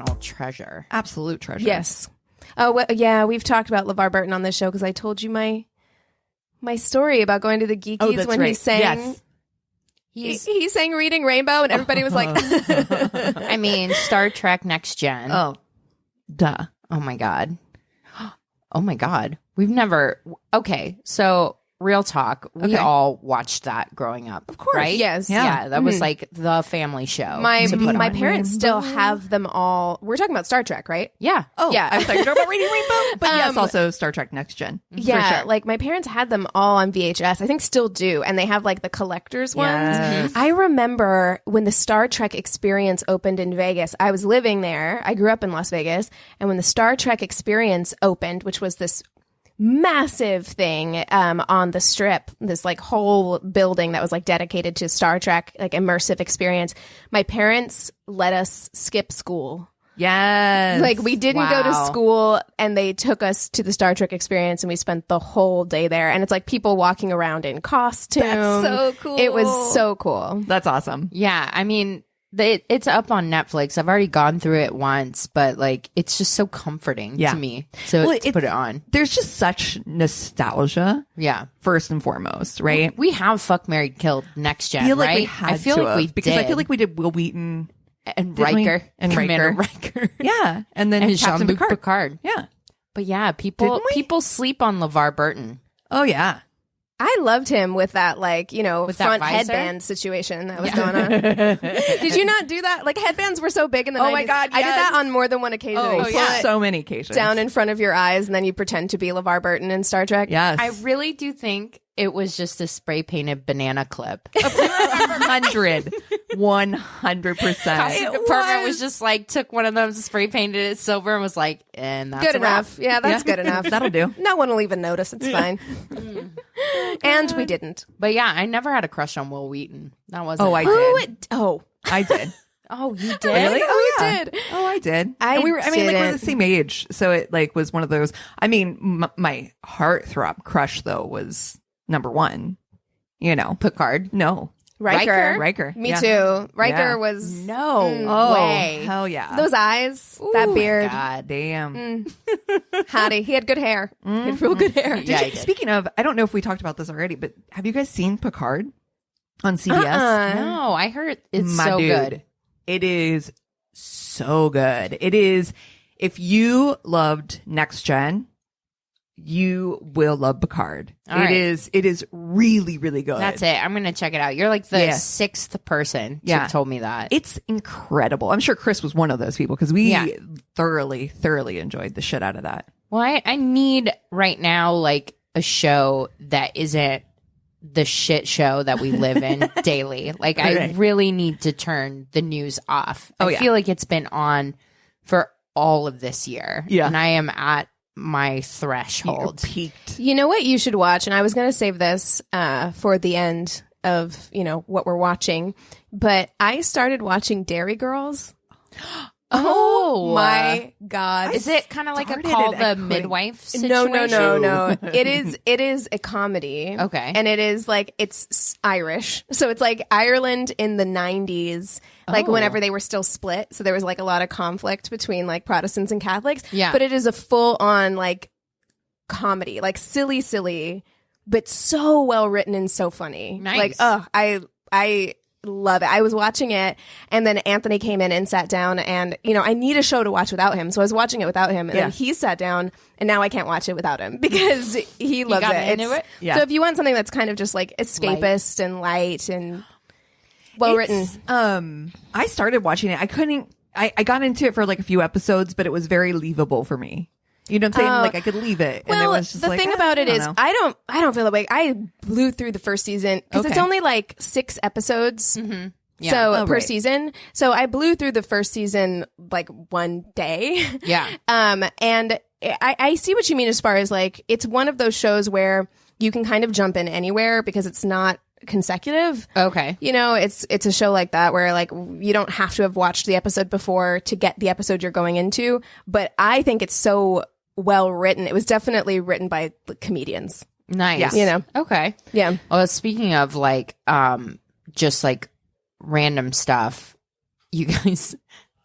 national treasure. Absolute treasure. Yes. Oh, well, yeah, we've talked about LeVar Burton on this show because I told you my story about going to the Geekies when he sang. Yes. He sang Reading Rainbow, and everybody was like... I mean, Star Trek Next Gen. Oh, duh. Oh, my God. Oh, my God. We've never... Okay, so... Real talk. We all watched that growing up. Of course. Right? Yes. Yeah. That was like the family show. My parents still have them all. We're talking about Star Trek, right? Yeah. Oh, yeah. I thought you were talking about Reading Rainbow. But yes, also Star Trek Next Gen. Yeah. Sure. Like my parents had them all on VHS. I think still do. And they have like the collector's ones. Yes. I remember when the Star Trek Experience opened in Vegas. I was living there. I grew up in Las Vegas. And when the Star Trek Experience opened, which was this massive thing on the Strip, this like whole building that was like dedicated to Star Trek, like immersive experience. My parents let us skip school. Yes. Like we didn't go to school and they took us to the Star Trek Experience and we spent the whole day there. And it's like people walking around in costume. That's so cool. It was so cool. That's awesome. Yeah. I mean, it's up on Netflix. I've already gone through it once, but like it's just so comforting to me to put it on. There's just such nostalgia. Yeah. First and foremost, right? We have Fuck, Married, Killed Next Gen, right? I feel like we because I feel like we did Will Wheaton and Riker and Commander Riker. Riker. Yeah. And then and Captain Jean-Luc Picard. Yeah. But yeah, people sleep on LeVar Burton. Oh yeah. I loved him with that, like, you know, with front that visor? headband situation that was going on. Did you not do that? Like, headbands were so big in the 90s. Oh, my God, I did yes. that on more than one occasion. Oh, You yeah. put it So many occasions. down in front of your eyes, and then you pretend to be LeVar Burton in Star Trek. Yes. I really do think it was just a spray painted banana clip. 100%. Costume department was just like took one of them, spray painted it silver, and was like, and that's Good a wrap. enough. Yeah, that's good enough. That'll do. No one will even notice. It's fine. And we didn't. But yeah, I never had a crush on Will Wheaton. That wasn't. Oh, I Who? did. Oh. I did. Oh, you did. Really? Oh, you yeah. did. Oh, I did. I and we were. I mean, like we're didn't. the same age, so it like was one of those. I mean, my heartthrob crush though was number one. You know, Picard. no, Riker. Yeah. Me too. Riker Yeah. was No way. Hell yeah. those eyes, that beard. God. Damn. Hottie. He had good hair. He had real good hair. Yeah, he did. Speaking of, I don't know if we talked about this already, but have you guys seen Picard on CBS? No, I heard it's My so dude, good. It is so good. It is. If you loved Next Gen, you will love Picard. All right. It is really, really good. That's it. I'm gonna check it out. You're like the Yeah. sixth person Yeah. to told me that. It's incredible. I'm sure Chris was one of those people because we Yeah. thoroughly enjoyed the shit out of that. Well, I need right now like a show that isn't the shit show that we live in daily. Like I Right. really need to turn the news off. Oh, I yeah. feel like it's been on for all of this year. Yeah. And I am at my threshold. You're peaked. You know what you should watch? And I was going to save this for the end of, you know, what we're watching. But I started watching Dairy Girls. Oh My God. Is it kind of like a started Call it, the I quit. Midwife situation? No. It is a comedy. Okay. And it is like, it's Irish. So it's like Ireland in the 90s, like Oh. whenever they were still split. So there was like a lot of conflict between like Protestants and Catholics. Yeah. But it is a full on like comedy, like silly, but so well written and so funny. Nice. Like, oh, I love it. I was watching it and then Anthony came in and sat down and, you know, I need a show to watch without him. So I was watching it without him and Yeah. then he sat down and now I can't watch it without him because he loves got it. into it? Yeah. So if you want something that's kind of just like escapist and light and well written. I started watching it. I got into it for like a few episodes, but it was very leavable for me. You know what I'm saying? Like I could leave it. And it Well, was just the like, thing about it I is, don't know. I don't feel that way. I blew through the first season because it's Okay. only like 6 episodes. Yeah. So Oh, per right. season. So I blew through the first season like one day. Yeah. And I see what you mean as far as like, it's one of those shows where you can kind of jump in anywhere because it's not consecutive. Okay. You know, it's a show like that where like you don't have to have watched the episode before to get the episode you're going into. But I think it's so well written. It was definitely written by comedians. Nice. You know. Okay. Yeah. Well, speaking of like, just like random stuff, you guys,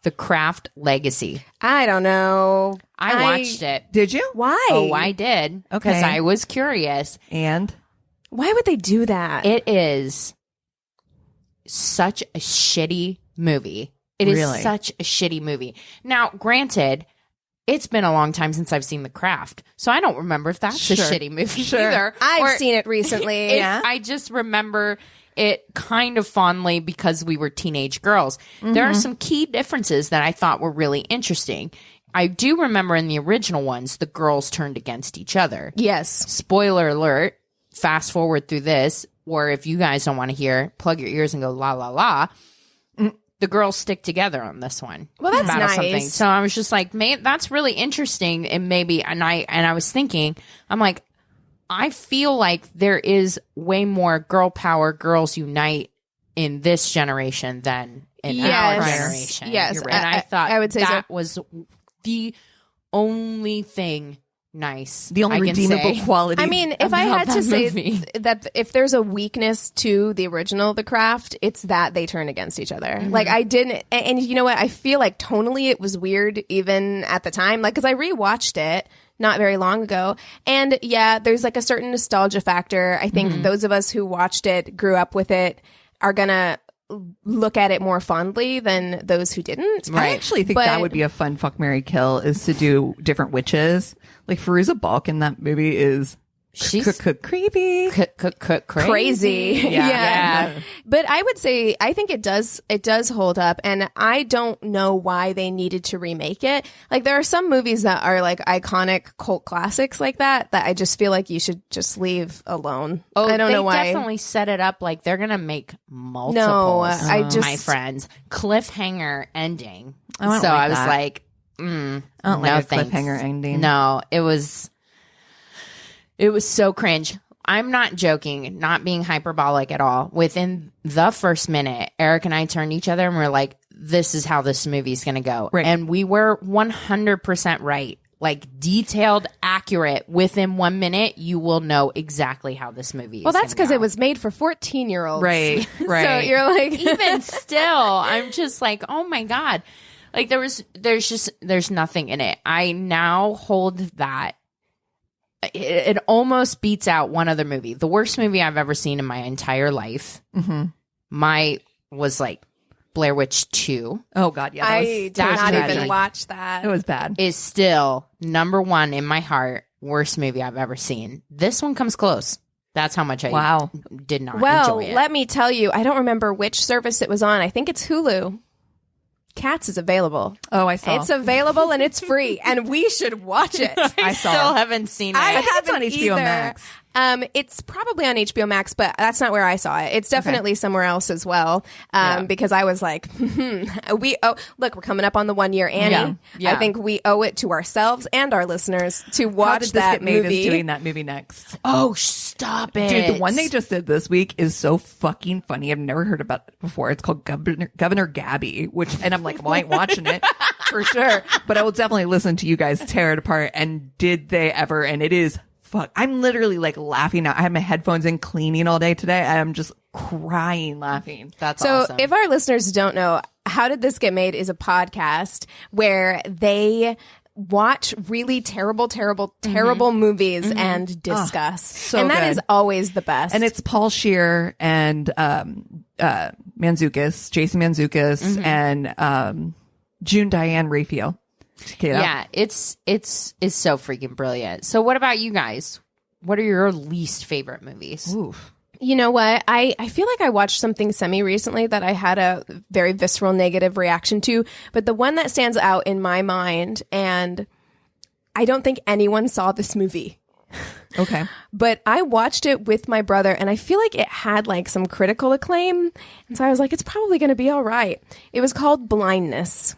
The Craft Legacy. I don't know. I watched it. Did you? Why? Oh, I did. Okay. Because I was curious. And why would they do that? It is such a shitty movie. It is Really? such a shitty movie. Now, granted, it's been a long time since I've seen The Craft, so I don't remember if that's a shitty movie either. I've seen it recently. I just remember it kind of fondly because we were teenage girls. There are some key differences that I thought were really interesting. I do remember in the original ones, the girls turned against each other. Yes. Spoiler alert, fast forward through this, or if you guys don't want to hear, plug your ears and go la la la. The girls stick together on this one. Well, that's Battle nice. Something. So I was just like, man, that's really interesting. And maybe, and I was thinking, I'm like, I feel like there is way more girl power, girls unite in this generation than in our generation. Yes. You're right. And I thought I would say that was the only thing nice. the only I can redeemable say. quality. I mean, if I about had to that say movie. that if there's a weakness to the original The Craft, it's that they turn against each other. Like I didn't, and you know what? I feel like tonally it was weird even at the time. Like, because I rewatched it not very long ago, and yeah, there's like a certain nostalgia factor. I think those of us who watched it, grew up with it, are gonna look at it more fondly than those who didn't. I actually think that would be a fun fuck, marry, kill, is to do different witches. Like Fairuza Balk in that movie is She's creepy. Crazy. Yeah. But I would say I think it does hold up, and I don't know why they needed to remake it. Like there are some movies that are like iconic cult classics like that I just feel like you should just leave alone. Oh, I don't know why. They definitely set it up like they're gonna make multiples. My friends, cliffhanger ending. I don't so like I was that. like, I don't no like a thanks. cliffhanger ending. No, it was so cringe. I'm not joking, not being hyperbolic at all. Within the first minute, Eric and I turned to each other and we're like, this is how this movie's going to go. Right. And we were 100% right. Like detailed, accurate. Within 1 minute, you will know exactly how this movie is. Well, that's because go. it was made for 14-year-olds. Right. So you're like, Even still, I'm just like, oh my God. Like there's nothing in it. I now hold that. It almost beats out one other movie. The worst movie I've ever seen in my entire life. Was like Blair Witch 2. Oh God, yeah. I did not tragic. even watch that. It was bad. Is still number one in my heart. Worst movie I've ever seen. This one comes close. That's how much I did not Well, enjoy it. let me tell you, I don't remember which service it was on. I think it's Hulu. Cats is available. Oh, I saw. It's available and it's free, and we should watch it. I saw. still haven't seen it. I think it's on haven't HBO either. Max. It's probably on HBO Max, but that's not where I saw it. It's definitely somewhere else as well. Because I was like, look, we're coming up on the 1 year Annie. Yeah. I think we owe it to ourselves and our listeners to How watch Did This that Get Made movie. is doing that movie next. Oh, stop it. Dude, the one they just did this week is so fucking funny. I've never heard about it before. It's called Governor Gabby, and I'm like, well, I ain't watching it for sure, but I will definitely listen to you guys tear it apart. And did they ever? And it is fuck. I'm literally like laughing. I had my headphones in cleaning all day today. I'm just crying laughing. That's So awesome. if our listeners don't know, How Did This Get Made is a podcast where they watch really terrible movies and discuss. so and that good. is always the best. And it's Paul Scheer and Mantzoukas, Jason Mantzoukas, and June Diane Raphael. Yeah, it's so freaking brilliant. So what about you guys? What are your least favorite movies? Oof. You know what? I feel like I watched something recently that I had a very visceral negative reaction to, but the one that stands out in my mind, and I don't think anyone saw this movie. Okay. But I watched it with my brother, and I feel like it had like some critical acclaim. And so I was like, it's probably going to be all right. It was called Blindness.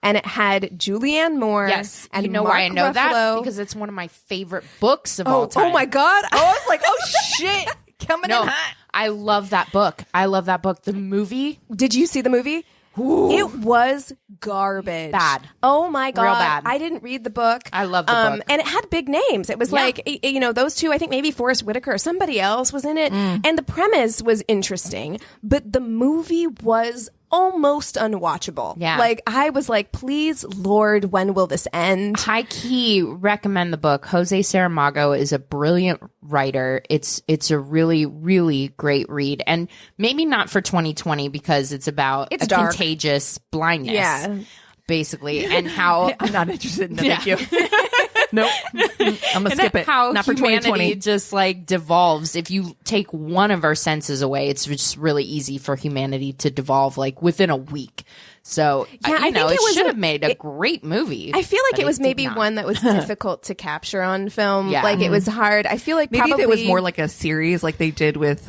And it had Julianne Moore. Yes, and you know Mark why I know that? Ruffalo. Because it's one of my favorite books of all time. Oh my God. I was like, oh shit, coming No, in hot. I love that book. The movie, Did you see the movie? Ooh. It was garbage. Bad. Oh my God. Real bad. I didn't read the book. I love the book. And it had big names. It was like, those two, I think maybe Forrest Whitaker or somebody else was in it. And the premise was interesting, but the movie was almost unwatchable. Yeah. Like, I was like, please, Lord, when will this end? High key recommend the book. Jose Saramago is a brilliant writer. It's a really, really great read. And maybe not for 2020 because it's about It's dark. contagious blindness. Yeah. Basically. And how I'm not interested in that. Thank you. Nope. I'm gonna skip it. How Not for humanity 2020. just like devolves. If you take one of our senses away, it's just really easy for humanity to devolve like within a week. So, Yeah, I you know, think it it was should have made a great movie. I feel like but it was did maybe not. one that was difficult to capture on film. Yeah. Like, it was hard. I feel like Maybe probably if it was more like a series, like they did with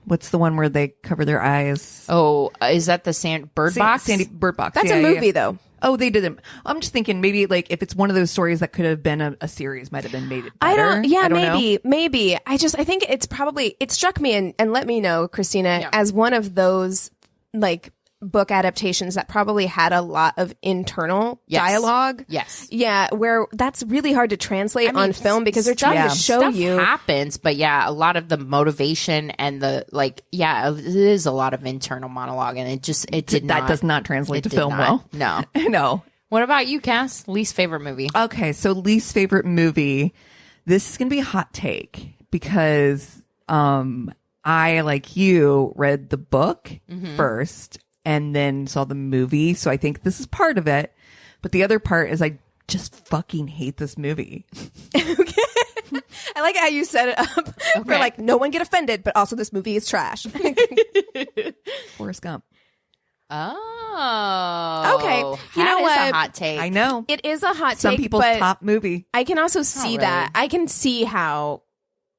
what's the one where they cover their eyes? Oh, is that the Bird Box? Bird Box. That's Yeah, a yeah, movie, yeah. though. Oh, they didn't. I'm just thinking maybe like if it's one of those stories that could have been a series, might have been made better. I don't know. Maybe. I think it's probably, it struck me and let me know, Christina, Yeah. as one of those like book adaptations that probably had a lot of internal Yes. dialogue. Yes. Yeah, where that's really hard to translate on film because they're trying to show Stuff you. happens, but yeah, a lot of the motivation and the like, yeah, it is a lot of internal monologue, and it did That not. does not translate it to did film not. well. No. No. What about you, Cass? Least favorite movie? Okay, so least favorite movie. This is gonna be a hot take because I, like you, read the book first and then saw the movie. So I think this is part of it. But the other part is I just fucking hate this movie. I like how you set it up for like no one get offended, but also this movie is trash. Forrest Gump. Oh. Okay. You That know is what? a hot take. I know. It is a hot Some take, people's but top movie. I can also see really. that. I can see how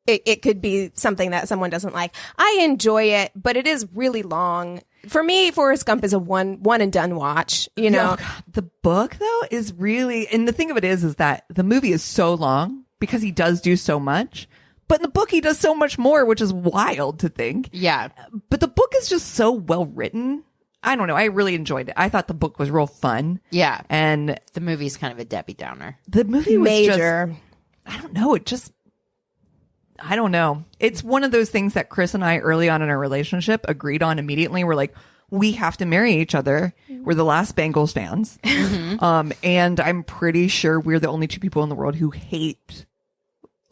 it could be something that someone doesn't like. I enjoy it, but it is really long. For me, Forrest Gump is a one and done watch, you know? Oh, God. The book, though, is really, and the thing of it is that the movie is so long because he does do so much. But in the book, he does so much more, which is wild to think. Yeah. But the book is just so well written. I don't know. I really enjoyed it. I thought the book was real fun. Yeah. And The movie's kind of a Debbie Downer. the movie was Major. just, I don't know. I don't know. It's one of those things that Chris and I early on in our relationship agreed on immediately. We're like, we have to marry each other. We're the last Bengals fans. And I'm pretty sure we're the only two people in the world who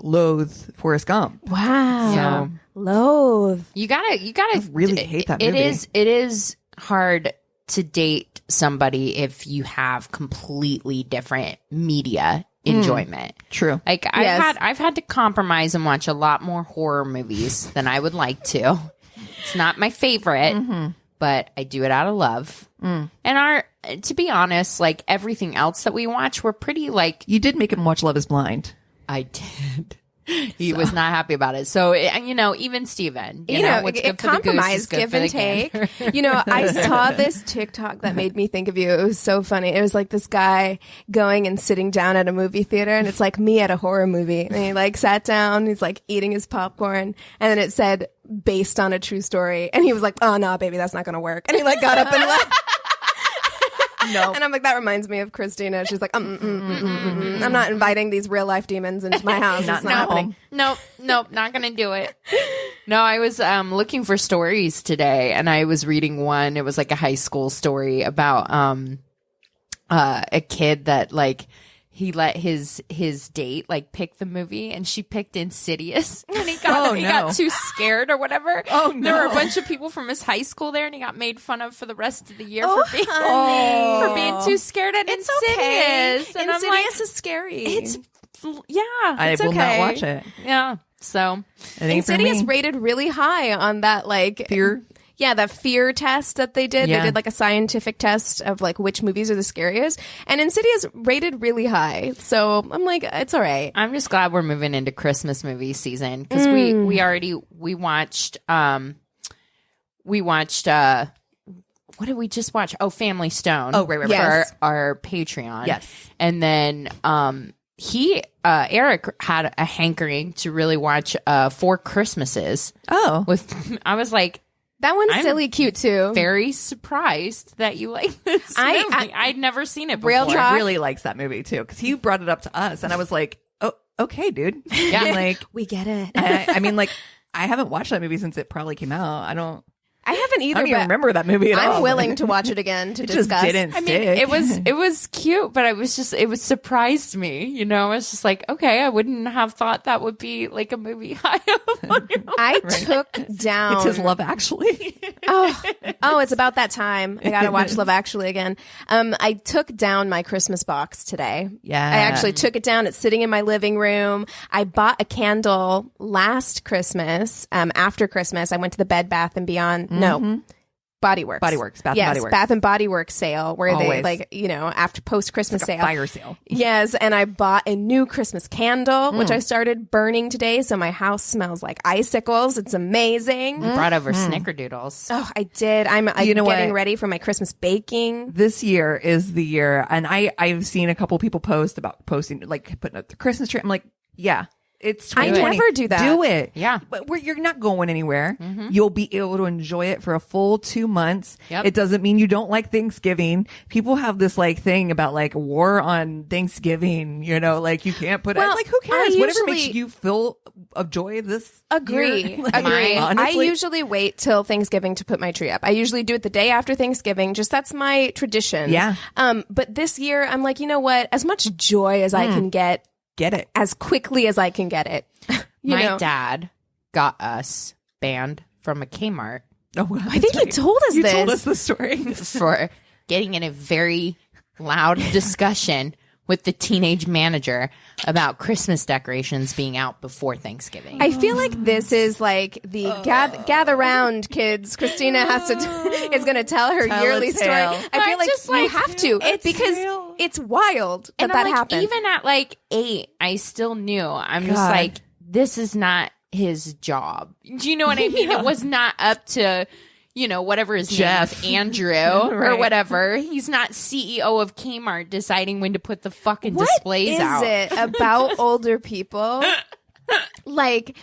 loathe Forrest Gump. Wow. Yeah. Loathe. You gotta really hate that movie. It is hard to date somebody if you have completely different media enjoyment. True. Like Yes. I've had to compromise and watch a lot more horror movies than I would like to. It's not my favorite, but I do it out of love. And to be honest, like everything else that we watch, we're pretty like You did make him watch Love is Blind. I did. He was not happy about it. So, and even Steven, you know, what's good for the goose is compromise, good give for and the take. gander. You know, I saw this TikTok that made me think of you. It was so funny. It was like this guy going and sitting down at a movie theater, and it's like me at a horror movie. And he like sat down, he's like eating his popcorn, and then it said based on a true story, and he was like, "Oh no, baby, that's not gonna work." And he like got up and left. No. And I'm like, that reminds me of Christina. She's like, I'm not inviting these real life demons into my house. It's not happening. Nope, not gonna do it. No, I was looking for stories today, and I was reading one. It was like a high school story about a kid that like he let his date like pick the movie, and she picked Insidious, and he got too scared or whatever. Oh, no. There were a bunch of people from his high school there, and he got made fun of for the rest of the year for being too scared at It's Insidious. okay. And I'm Insidious like, is scary. it's yeah, I it's will okay. not watch it. Yeah, so It ain't for Insidious me. rated really high on that like Fear. Yeah, that fear test that they did. Yeah. They did like a scientific test of like which movies are the scariest. And Insidious rated really high. So I'm like, it's all right. I'm just glad we're moving into Christmas movie season because we watched what did we just watch? Oh, Family Stone. Oh, right. For Yes. our Patreon. Yes. And then Eric had a hankering to really watch Four Christmases Oh. I was like, That one's I'm silly cute too. very surprised that you like this movie. I'd never seen it before. Real talk. He really likes that movie too because he brought it up to us and I was like, oh, okay, dude. Yeah. I'm like, We get it. I mean, like, I haven't watched that movie since it probably came out. I don't. I haven't either. I don't even remember that movie at all. I'm willing to watch it again to discuss. Just didn't stick. It was cute, but it surprised me. You know, it's just like, okay, I wouldn't have thought that would be like a movie high up on your list. I took down. It's his Love Actually. Oh, it's about that time. I gotta watch Love Actually again. I took down my Christmas box today. Yeah. I actually took it down. It's sitting in my living room. I bought a candle last Christmas. After Christmas, I went to the Bed Bath and Beyond. No. Body Works. Body Works. Bath and Body Works. Bath and Body Works sale where Always. they like, you know, after post-Christmas Like a sale. fire sale. Yes. And I bought a new Christmas candle, which I started burning today. So my house smells like icicles. It's amazing. You brought over snickerdoodles. Oh, I did. I'm getting ready for my Christmas baking. This year is the year, and I've seen a couple people posting, like putting up the Christmas tree. I'm like, yeah. It's 2020. I never do that. Do it. Yeah. But you're not going anywhere. You'll be able to enjoy it for a full 2 months. Yep. It doesn't mean you don't like Thanksgiving. People have this like thing about like war on Thanksgiving, you know, like you can't put it. Like, who cares? Whatever makes you feel of joy this Agree. year. Like, Agree. I honestly. usually wait till Thanksgiving to put my tree up. I usually do it the day after Thanksgiving. Just that's my tradition. Yeah. But this year I'm like, you know what? As much joy as I can get it as quickly as I can get it. My dad got us banned from a Kmart Oh, well, I think you told us you this. told us the story. for getting in a very loud discussion with the teenage manager about Christmas decorations being out before Thanksgiving. I feel like this is like the gather round, kids. Christina has to is going to tell her yearly story. tale. I feel like just you like, have to it's because real. it's wild and that I'm like, happened. even at like 8, I still knew. I'm just God. like, this is not his job. Do you know what I mean? It was not up to, you know, whatever his Jeff. name is, Andrew or Right. whatever. He's not CEO of Kmart deciding when to put the fucking What displays is out. it about older people? Like,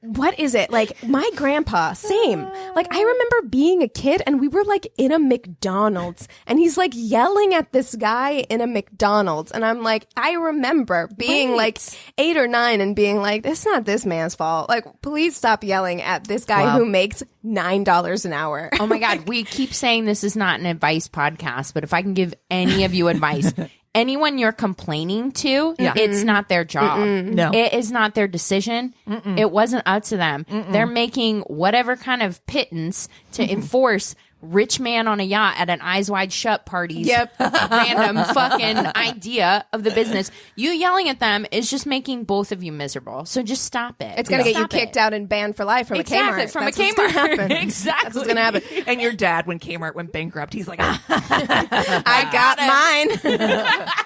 what is it? Like, my grandpa, same. Like, I remember being a kid and we were like in a McDonald's and he's like yelling at this guy in a McDonald's. And I'm like, I remember being like 8 or 9 and being like, it's not this man's fault. Like, please stop yelling at this guy Wow. who makes $9 an hour. Oh my God. We keep saying this is not an advice podcast, but if I can give any of you advice, anyone you're complaining to, it's not their job. No. It is not their decision. It wasn't up to them. They're making whatever kind of pittance to enforce rich man on a yacht at an Eyes Wide Shut party's random fucking idea of the business. You yelling at them is just making both of you miserable. So just stop it. It's going to get you Stop kicked it. out and banned for life from Exactly, a Kmart. from That's a what's gonna Kmart. happen. Exactly. That's what's going to happen. And your dad, when Kmart went bankrupt, he's like, I got mine.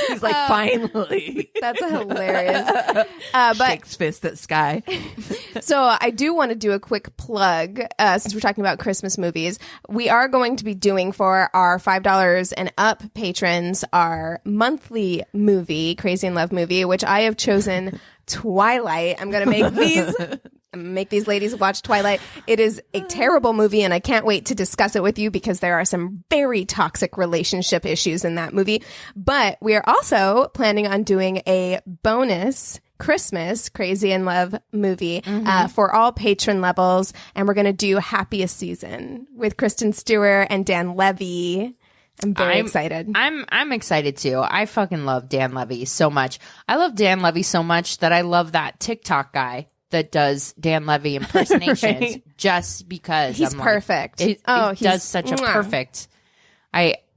he's like, finally. That's hilarious. But Shakes fist at Sky. so I do want to do a quick plug since we're talking about Christmas movies. We are going to be doing for our $5 and up patrons our monthly movie, Crazy in Love movie, which I have chosen Twilight. I'm going to make these ladies watch Twilight. It is a terrible movie and I can't wait to discuss it with you because there are some very toxic relationship issues in that movie. But we are also planning on doing a bonus Christmas Crazy in Love movie for all patron levels. And we're going to do Happiest Season with Kristen Stewart and Dan Levy. I'm very excited. I'm excited too. I fucking love Dan Levy so much. I love Dan Levy so much that I love that TikTok guy that does Dan Levy impersonations Right. just because He's I'm perfect. Like, He's does such a mwah. perfect.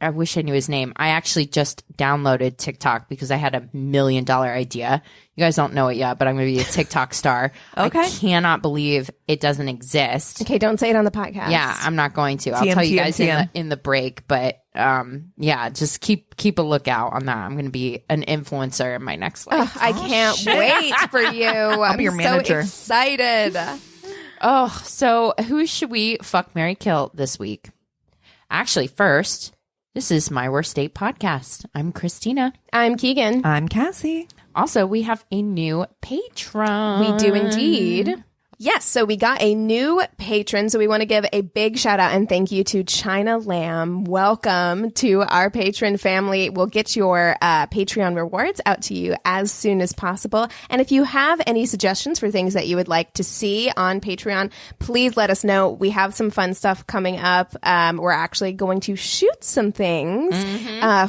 I wish I knew his name. I actually just downloaded TikTok because I had $1 million idea. You guys don't know it yet, but I'm going to be a TikTok star. Okay. I cannot believe it doesn't exist. Okay, don't say it on the podcast. Yeah, I'm not going to. I'll TM, tell you TM, guys TM. in the break, but yeah, just keep a lookout on that. I'm going to be an influencer in my next life. I can't wait for you. I'm be your manager. so excited. Oh, so who should we fuck, marry, kill this week? Actually, first, this is My Worst Date podcast. I'm Christina. I'm Keegan. I'm Cassie. Also, we have a new patron. We do indeed. Yes, so we got a new patron, so we want to give a big shout out and thank you to China Lamb. Welcome to our patron family. We'll get your Patreon rewards out to you as soon as possible. And if you have any suggestions for things that you would like to see on Patreon, please let us know. We have some fun stuff coming up. We're actually going to shoot some things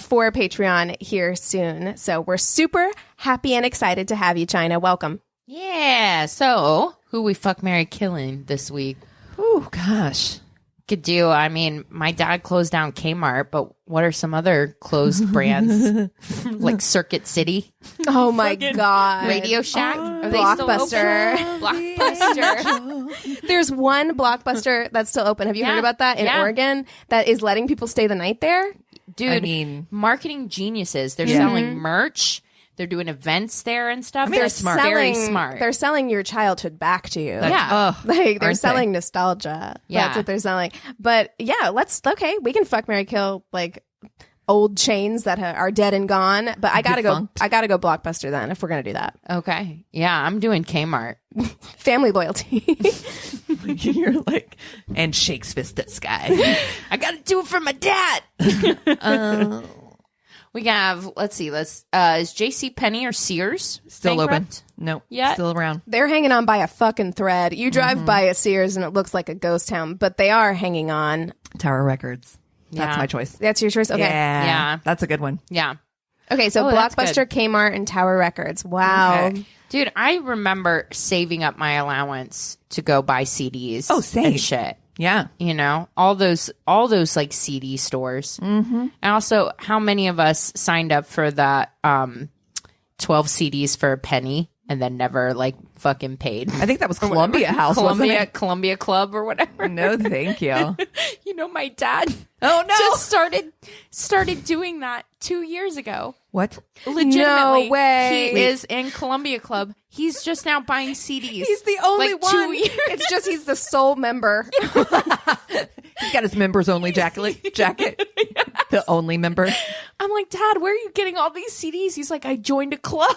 for Patreon here soon. So we're super happy and excited to have you, China. Welcome. Yeah. So, who we fuck, marry, killing this week? Oh, gosh. Could do. I mean, my dad closed down Kmart, but what are some other closed brands? Like Circuit City? Oh my God. Radio Shack? Are they still Blockbuster. open? Blockbuster. There's one Blockbuster that's still open. Have you heard about that in Oregon that is letting people stay the night there? Dude, I mean, marketing geniuses. They're selling merch. They're doing events there and stuff. mean, They're that's smart. Very smart. They're selling your childhood back to you. Yeah. Like they're Aren't selling nostalgia. Yeah. That's what they're selling. But yeah, we can fuck, marry, kill like old chains that are dead and gone. But I gotta Defunct. go Blockbuster then if we're gonna do that. Okay. Yeah, I'm doing Kmart. Family loyalty. you're like, and shakes fist at sky. I got to do it for my dad. We have, let's see, is JC Penney or Sears Still bankrupt? open. No, Yeah. still around. They're hanging on by a fucking thread. You drive by a Sears and it looks like a ghost town, but they are hanging on. Tower Records. That's Yeah. my choice. That's your choice? Okay. Yeah. That's a good one. Yeah. Okay, so Oh, that's Blockbuster, Kmart, and Tower Records. Wow. Okay. Dude, I remember saving up my allowance to go buy CDs. Oh, same. And shit. Yeah. You know, all those like CD stores. Mm-hmm. And also, how many of us signed up for that 12 CDs for a penny and then never like fucking paid? I think that was Columbia House, wasn't it? Columbia Club or whatever. No, thank you. You know, my dad Oh, no. just started doing that 2 years ago. What? Legitimately. No way. He is in Columbia Club. He's just now buying CDs. He's the only like one. 2 years. It's just he's the sole member. He's got his members only jacket. The only member. I'm like, Dad, where are you getting all these CDs? He's like, I joined a club.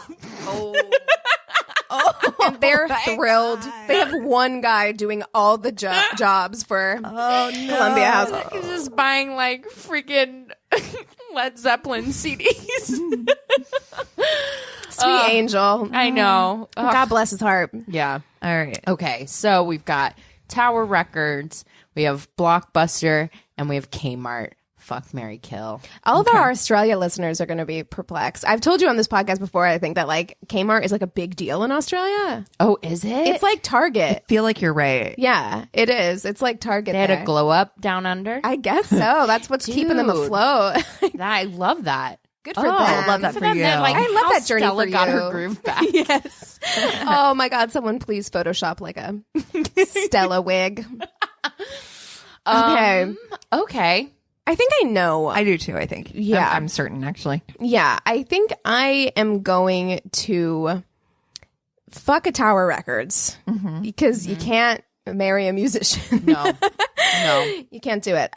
And they're thrilled. They have one guy doing all the jobs for Columbia House. He's just buying like freaking Led Zeppelin CDs. Sweet angel. I know. God bless his heart. Yeah. All right. Okay, so we've got Tower Records, we have Blockbuster, and we have Kmart. Fuck, marry, kill. All of our Australia listeners are going to be perplexed. I've told you on this podcast before, I think that like Kmart is like a big deal in Australia. Oh, is it? It's like Target. Feel like you're right. Yeah, it is. It's like Target. They had there. a glow up down under. I guess so. That's what's keeping them Dude. afloat. I love that. Good for Oh, them. love that Good for them. you. They're like, I love how that journey Stella for got you. her groove back. Yes. Oh my God! Someone please Photoshop like a Stella wig. Okay. Okay. I think I know. I do too, I think. Yeah. I'm certain, actually. Yeah, I think I am going to fuck a Tower Records because you can't marry a musician. No. You can't do it.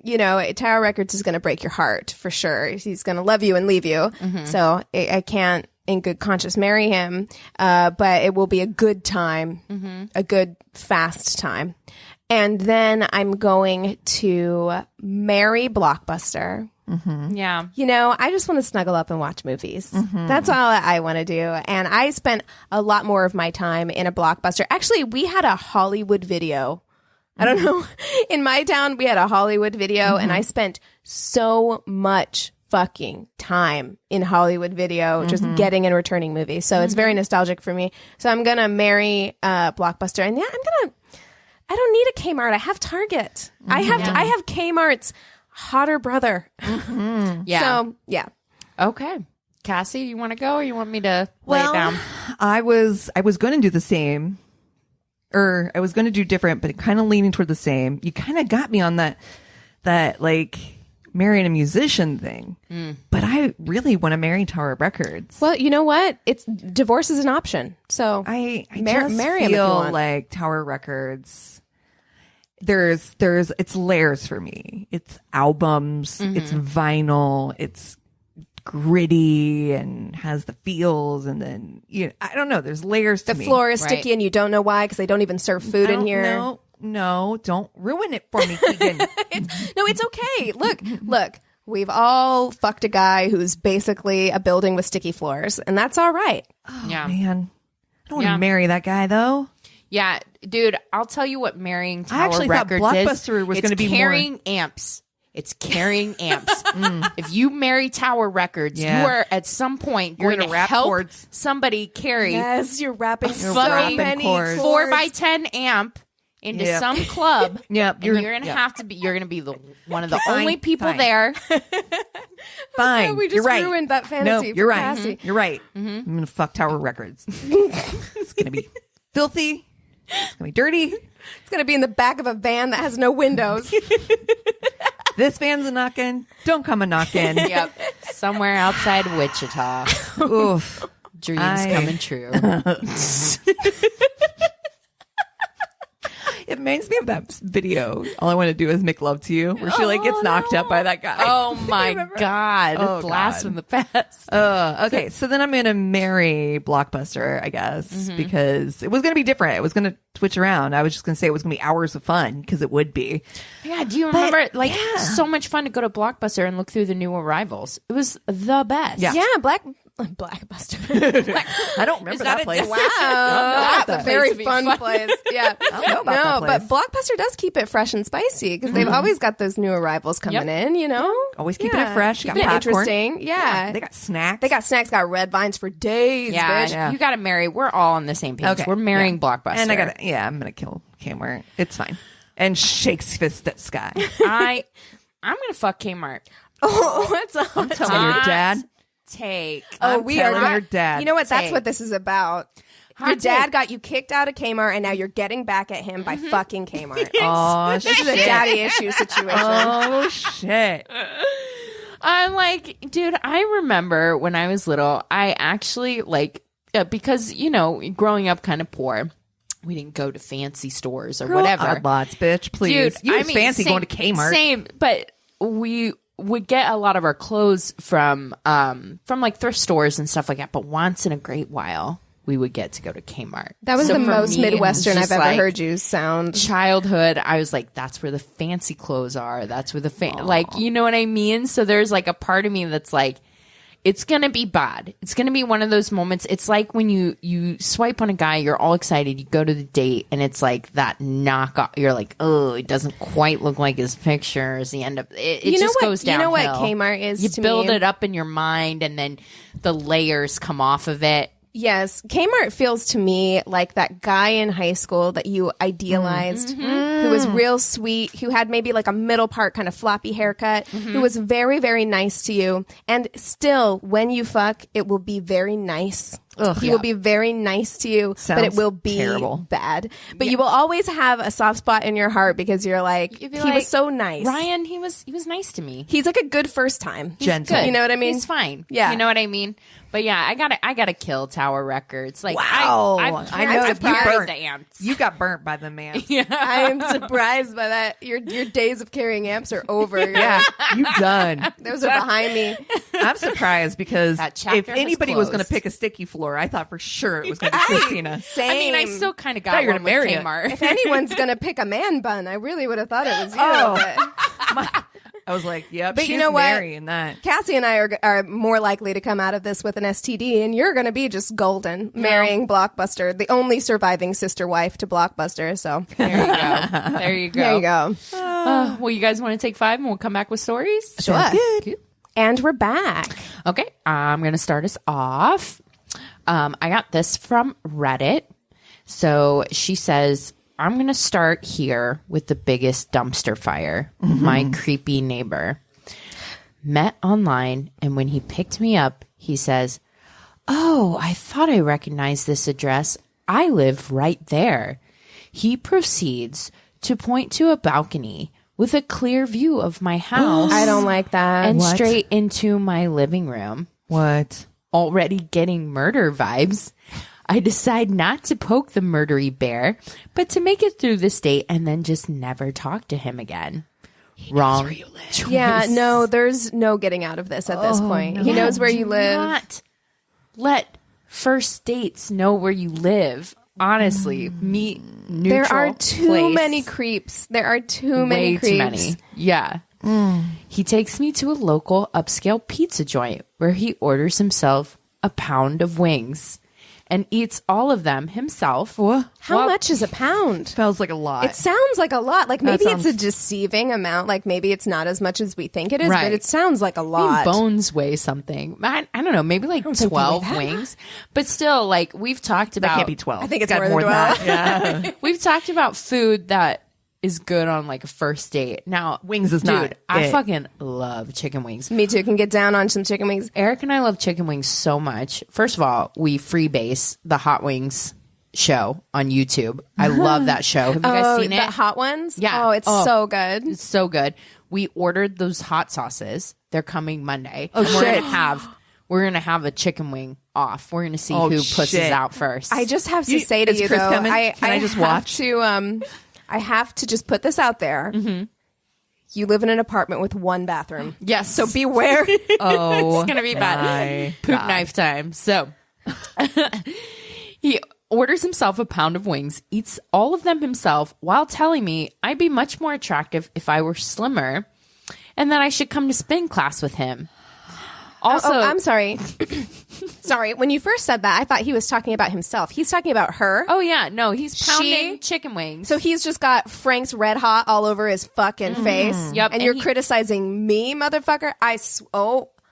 You know, Tower Records is going to break your heart for sure. He's going to love you and leave you. So I can't in good conscience marry him. But it will be a good time, a good fast time. And then I'm going to marry Blockbuster. Yeah. You know, I just want to snuggle up and watch movies. That's all I want to do. And I spent a lot more of my time in a Blockbuster. Actually, we had a Hollywood Video. I don't know. In my town, we had a Hollywood Video, and I spent so much fucking time in Hollywood Video just getting and returning movies. So it's very nostalgic for me. So I'm going to marry Blockbuster. And yeah, I don't need a Kmart. I have Target. I have Kmart's hotter brother. Yeah. So yeah. Okay. Cassie, you want to go or you want me to lay it down? I was going to do the same, or I was going to do different, but kind of leaning toward the same. You kind of got me on that like marrying a musician thing, but I really want to marry Tower Records. Well, you know what? Divorce is an option. So I marry just him if you feel want. like Tower Records. There's it's layers for me. It's albums, it's vinyl, it's gritty and has the feels, and then I don't know. There's layers to The me. floor is sticky and you don't know why because they don't even serve food in here. No, don't ruin it for me, Keegan. No, it's okay. Look. We've all fucked a guy who's basically a building with sticky floors, and that's all right. Oh, man. I don't want to marry that guy, though. Yeah, dude, I'll tell you what marrying Tower I actually Records thought Blockbuster was going to be carrying amps. It's carrying amps. If you marry Tower Records, you are at some point going to help cords. Somebody carry. Yes, you're wrapping so fucking many cords. 4x10 amp into some club. Yep, you're gonna have to be. You're gonna be one of the only people there. Fine, we just you're right. ruined that fantasy. No, you're for right. Cassie. You're right. I'm gonna fuck Tower Records. It's gonna be filthy. It's gonna be dirty. It's gonna be in the back of a van that has no windows. This van's a knockin'. Don't come a knockin'. Yep, somewhere outside Wichita. Oof. Dreams coming true. It reminds me of that video. All I want to do is make love to you, where she gets knocked up by that guy. Oh my God! Oh, Blast God. from the past. Okay, so then I'm gonna marry Blockbuster, I guess, because it was gonna be different. It was gonna switch around. I was just gonna say it was gonna be hours of fun because it would be. Yeah, do you remember so much fun to go to Blockbuster and look through the new arrivals? It was the best. Yeah. Yeah, Blackbuster. I don't remember that place. Wow, that's a place very to be fun place. Yeah, I don't know about that but place. Blockbuster does keep it fresh and spicy because they've always got those new arrivals coming in. You know, Always keeping it fresh. Got Keeping it popcorn. interesting. Yeah. They got snacks. They got snacks. Got red vines for days. Yeah, bitch. you got to marry. We're all on the same page. Okay, We're marrying yeah. Blockbuster. And I'm gonna kill Kmart. It's fine. And shakes fist at Sky. I'm gonna fuck Kmart. Oh, what's up? I'm telling your dad. Take. I'm we are telling your dad. You know what? That's Take. what this is about. Your Hot dad take. got you kicked out of Kmart, and now you're getting back at him by fucking Kmart. Oh, This is a daddy issue situation. Oh shit. I'm like, dude, I remember when I was little, I actually because, growing up kind of poor, we didn't go to fancy stores or whatever. Odd lots, bitch. Please. Dude, You was fancy going to Kmart. Same, but we would get a lot of our clothes from like thrift stores and stuff like that. But once in a great while, we would get to go to Kmart. That was So the for most me, it was Midwestern I've just ever like heard you sound. childhood. I was like, that's where the fancy clothes are. That's where the like, you know what I mean? So there's like a part of me that's like, it's going to be bad. It's going to be one of those moments. It's like when you swipe on a guy, you're all excited. You go to the date and it's like that knockoff. You're like, oh, it doesn't quite look like his pictures. You end up, it You know just what- goes you downhill. know what Kmart is You to build me? it up in your mind and then the layers come off of it. Yes, Kmart feels to me like that guy in high school that you idealized, who was real sweet, who had maybe like a middle part kind of floppy haircut, who was very, very nice to you. And still, when you fuck, it will be very nice. He will be very nice to you, but it Sounds will be terrible. bad. But you will always have a soft spot in your heart because you're like, he was so nice. Ryan, he was nice to me. He's like a good first time. Gentle. Good. You know what I mean? He's fine. Yeah. You know what I mean? But yeah, I gotta kill Tower Records. Like, Wow. I know I've you carried burnt. the amps. You got burnt by the man. I am surprised by that. Your days of carrying amps are over. Yeah, you done. Those are behind me. I'm surprised because That chapter if has anybody was going to closed. pick a sticky floor, I thought for sure it was going to be Christina. Same. I mean, I still kind of Thought got you were one gonna with marry it. Kmart. If anyone's gonna pick a man bun, I really would have thought it was you. Oh. But I was like, yep, But she's you know what? marrying that. Cassie and I are more likely to come out of this with an STD, and you're gonna be just golden, marrying Blockbuster, the only surviving sister wife to Blockbuster. So There you go. There you go. there you go. Well, you guys want to take 5 and we'll come back with stories? Sure. Cool. And we're back. Okay, I'm going to start us off. I got this from Reddit. So she says, I'm going to start here with the biggest dumpster fire. My creepy neighbor. Met online, and when he picked me up, he says, oh, I thought I recognized this address. I live right there. He proceeds to point to a balcony with a clear view of my house I don't like that. and What? straight into my living room. What? Already getting murder vibes. I decide not to poke the murdery bear, but to make it through this date and then just never talk to him again. Wrong. where you live. choice. Yeah, no, there's no getting out of this at this point. no. He knows where Do you live. not let first dates know where you live. Honestly, meet neutral. There are too place. many creeps. There are too many Way creeps. too many. Yeah. He takes me to a local upscale pizza joint where he orders himself a pound of wings and eats all of them himself. How much is a pound? Feels like a lot. It sounds like a lot. Like maybe sounds- it's a deceiving amount. Like maybe it's not as much as we think it is, Right. but it sounds like a I mean, lot. bones weigh something. I don't know, maybe like think they weigh 12 that wings. But still, like we've talked about that can't be 12. I think it's got more than that. 12. Yeah. we've talked about food that is good on like a first date. Now, Wings is dude, not I it. fucking love chicken wings. Me too. Can get down on some chicken wings. Eric and I love chicken wings so much. First of all, we freebase the Hot Wings show on YouTube. I love that show. Have you guys seen the it? hot ones? Yeah. Oh, it's Oh. so good. It's so good. We ordered those hot sauces. They're coming Monday. Oh, And shit. We're gonna have a chicken wing off. We're gonna see Oh, who pushes shit. out first. I just have to say to is you, Chris though, coming? Can I just have watch? to, I have to just put this out there. Mm-hmm. You live in an apartment with one bathroom. yes. So beware. Oh, it's gonna be bad. Poop knife time. So he orders himself a pound of wings, eats all of them himself, while telling me I'd be much more attractive if I were slimmer, and that I should come to spin class with him. Also, I'm sorry. Sorry. When you first said that, I thought he was talking about himself. He's talking about her. oh yeah, no, he's pounding She- chicken wings. So he's just got Frank's Red Hot all over his fucking face. Yep, And and you're he- criticizing me, motherfucker?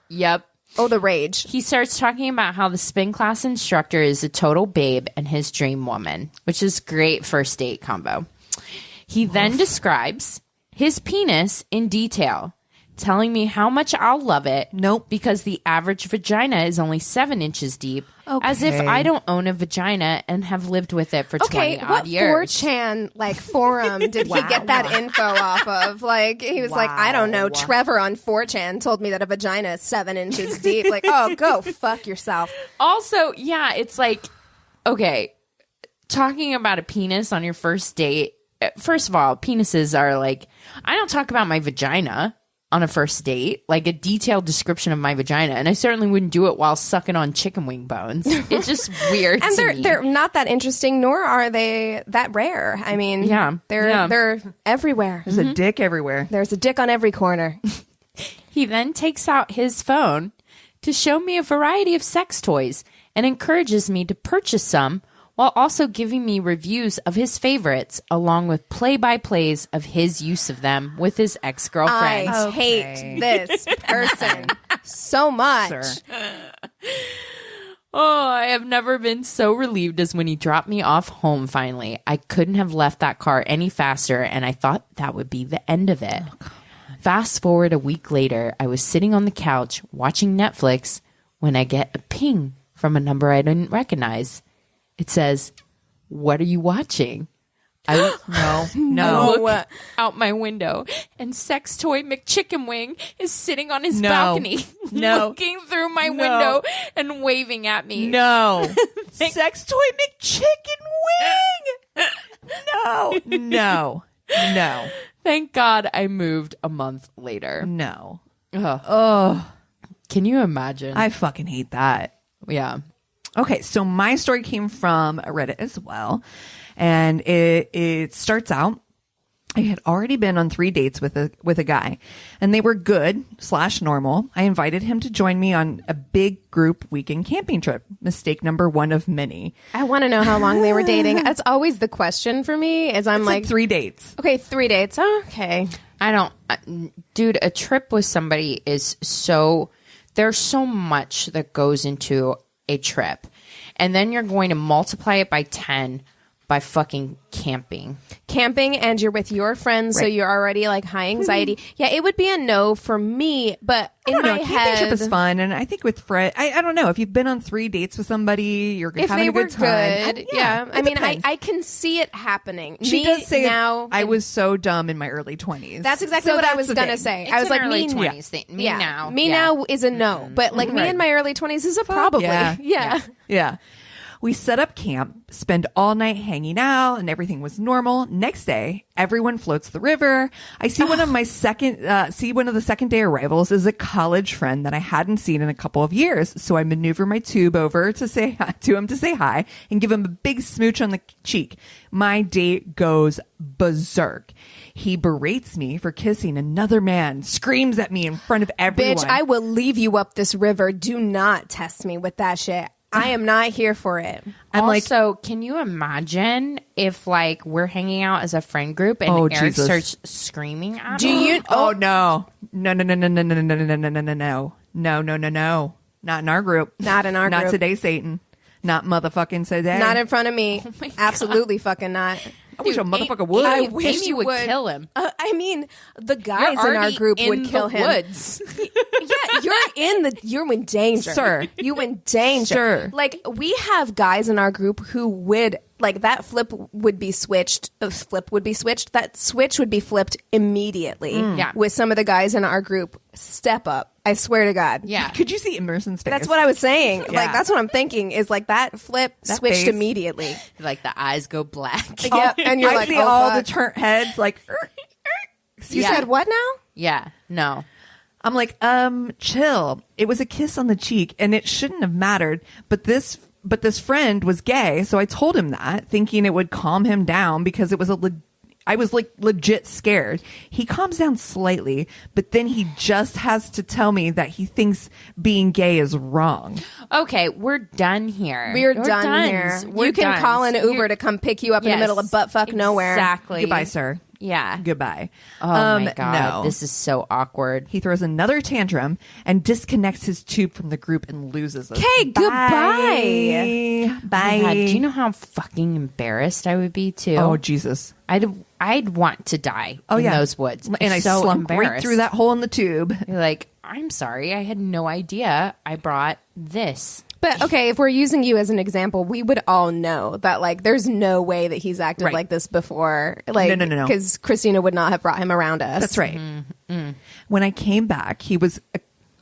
yep. Oh, the rage. He starts talking about how the spin class instructor is a total babe and his dream woman, which is great first date combo. He then describes his penis in detail, telling me how much I'll love it. Nope. Because the average vagina is only 7 inches deep. As if Okay. I don't own a vagina and have lived with it for Okay, 20 what odd years. 4chan forum did he get that info off of? Like he was like, I don't know. Wow. Trevor on 4chan told me that a vagina is 7 inches deep. Like, oh, go fuck yourself. Also, yeah, it's like, okay, talking about a penis on your first date. First of all, penises are like, I don't talk about my vagina on a first date, like a detailed description of my vagina, and I certainly wouldn't do it while sucking on chicken wing bones. It's just weird. And to me. they're not that interesting, nor are they that rare. I mean, Yeah. they're everywhere. There's a dick everywhere. There's a dick on every corner. He then takes out his phone to show me a variety of sex toys and encourages me to purchase some, while also giving me reviews of his favorites along with play-by-plays of his use of them with his ex-girlfriend. I hate this person so much. Sir. Oh, I have never been so relieved as when he dropped me off home finally. I couldn't have left that car any faster, and I thought that would be the end of it. Fast forward a week later, I was sitting on the couch watching Netflix when I get a ping from a number I didn't recognize. It says, "What are you watching?" I look out my window, and sex toy McChicken Wing is sitting on his balcony, looking through my window and waving at me. No. Sex toy McChicken Wing. No. Thank God I moved a month later. No. Ugh. Oh, Can you imagine? I fucking hate that. Yeah. Okay, so my story came from Reddit as well, and it starts out. I had already been on 3 dates with a guy, and they were good / normal. I invited him to join me on a big group weekend camping trip. Mistake number 1 of many. I want to know how long they were dating. That's always the question for me. Is I'm Like like, 3 dates. okay, 3 dates. Oh, okay. I don't, dude, a trip with somebody is so, there's so much that goes into a trip. And then you're going to multiply it by 10 by fucking camping. Camping and you're with your friends, so you're already like high anxiety. Yeah, it would be a no for me, but in I don't my know. head, Camping trip is fun, and I think with Fred, I don't know if you've been on 3 dates with somebody, you're if having they a were good time. good, yeah. I it mean, depends. I can see it happening. She Me does say now. I was so dumb in my early 20s. That's exactly So what I that's was the gonna thing. say. It's I was an like, early me 20s thing. Me yeah. now. Me Yeah. now is a no, but like me in my early 20s is a probably. Yeah. Yeah. Yeah. We set up camp, spend all night hanging out, and everything was normal. Next day, everyone floats the river. I see one of the second day arrivals is a college friend that I hadn't seen in a couple of years. So I maneuver my tube over to say hi to him, to say hi and give him a big smooch on the cheek. My date goes berserk. He berates me for kissing another man, screams at me in front of everyone. Bitch, I will leave you up this river. Do not test me with that shit. I am not here for it. I'm also, can you imagine if like we're hanging out as a friend group and Eric Jesus. starts screaming at Do me? you? Oh no. No. Not in our group. Not in our Not group. today, Satan. Not motherfucking today. Not in front of me. Absolutely fucking not. I wish a motherfucker would. I Amy wish you would would kill him. I mean, the guys You're in our already group in would kill the him. Woods. Yeah, you're in danger, Sir. You in danger. Sir. Like, we have guys in our group who would, like, that flip would be switched. That switch would be flipped immediately. Yeah. With some of the guys in our group. Step up. I swear to God. Yeah. Could you see Emerson's face? That's what I was saying. Yeah. Like, that's what I'm thinking is like that flip That switched face. immediately. Like the eyes go black. Yeah. And you're I like, see oh, all fuck. the heads like. You Yeah. said what now? Yeah. No. I'm like, chill. It was a kiss on the cheek, and it shouldn't have mattered. But this friend was gay, so I told him that, thinking it would calm him down because it was I was like legit scared. He calms down slightly, but then he just has to tell me that he thinks being gay is wrong. Okay, we're done here. We're done here. We're You can done. call an Uber You're- to come pick you up in the Yes, middle of buttfuck nowhere. Exactly. Goodbye, sir. Yeah. Goodbye. Oh my God. No. This is so awkward. He throws another tantrum and disconnects his tube from the group and loses us. Okay, goodbye. Bye. Oh my God, do you know how fucking embarrassed I would be too? Oh, Jesus. I'd want to die in those woods. And I so slunk right embarrassed. through that hole in the tube. You're like, I'm sorry. I had no idea I brought this. But okay, if we're using you as an example, we would all know that like there's no way that he's acted Right. like this before. Like, No. because Christina would not have brought him around us. That's right. When I came back, he was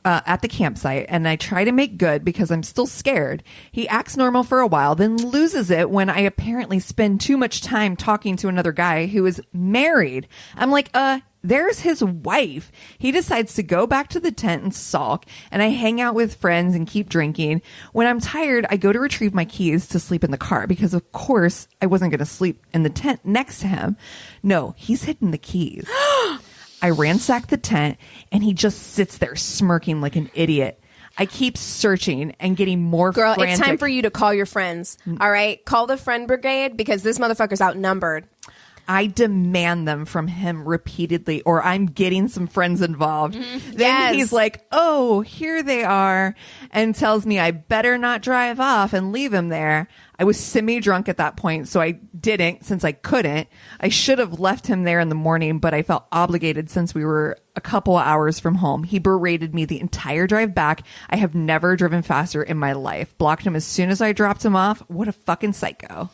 at the campsite, and I try to make good because I'm still scared. He acts normal for a while, then loses it when I apparently spend too much time talking to another guy who is married. I'm like, there's his wife. He decides to go back to the tent and sulk, and I hang out with friends and keep drinking. When I'm tired, I go to retrieve my keys to sleep in the car because, of course, I wasn't going to sleep in the tent next to him. No, he's hidden the keys. I ransack the tent, and he just sits there smirking like an idiot. I keep searching and getting more Girl, frantic. it's time for you to call your friends. All right? Call the friend brigade because this motherfucker's outnumbered. I demand them from him repeatedly, or I'm getting some friends involved. Then Yes. he's like, oh, here they are, and tells me I better not drive off and leave him there. I was semi-drunk at that point, so I didn't, since I couldn't. I should have left him there in the morning, but I felt obligated since we were a couple hours from home. He berated me the entire drive back. I have never driven faster in my life. Blocked him as soon as I dropped him off. What a fucking psycho.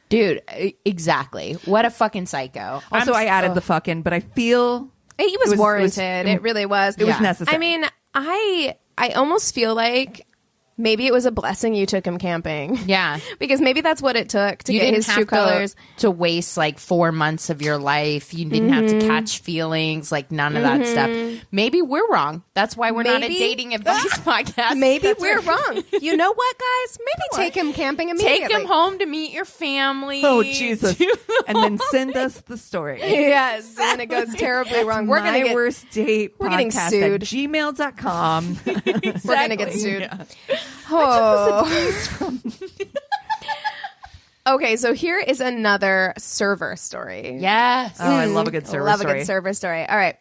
Dude, exactly. What a fucking psycho. Also, I added the fucking, but I feel It was warranted. It really was. It was necessary. I mean, I almost feel like maybe it was a blessing you took him camping. Yeah. Because maybe that's what it took to You get didn't his have true colors. to waste like 4 months of your life. You didn't have to catch feelings, like none of that stuff. Maybe we're wrong. That's why we're not a Maybe- dating advice podcast. Maybe That's we're right. wrong. You know what, guys? Maybe take him camping immediately. Take him home to meet your family. oh, Jesus. And then send us the story. Yes, and it goes terribly wrong. We're gonna get worst date we're getting podcast sued. at gmail.com. we're gonna get sued. Yeah. Oh. Okay, so here is another server story. Yes. Oh, I love a good server Love story. a good server story. All right.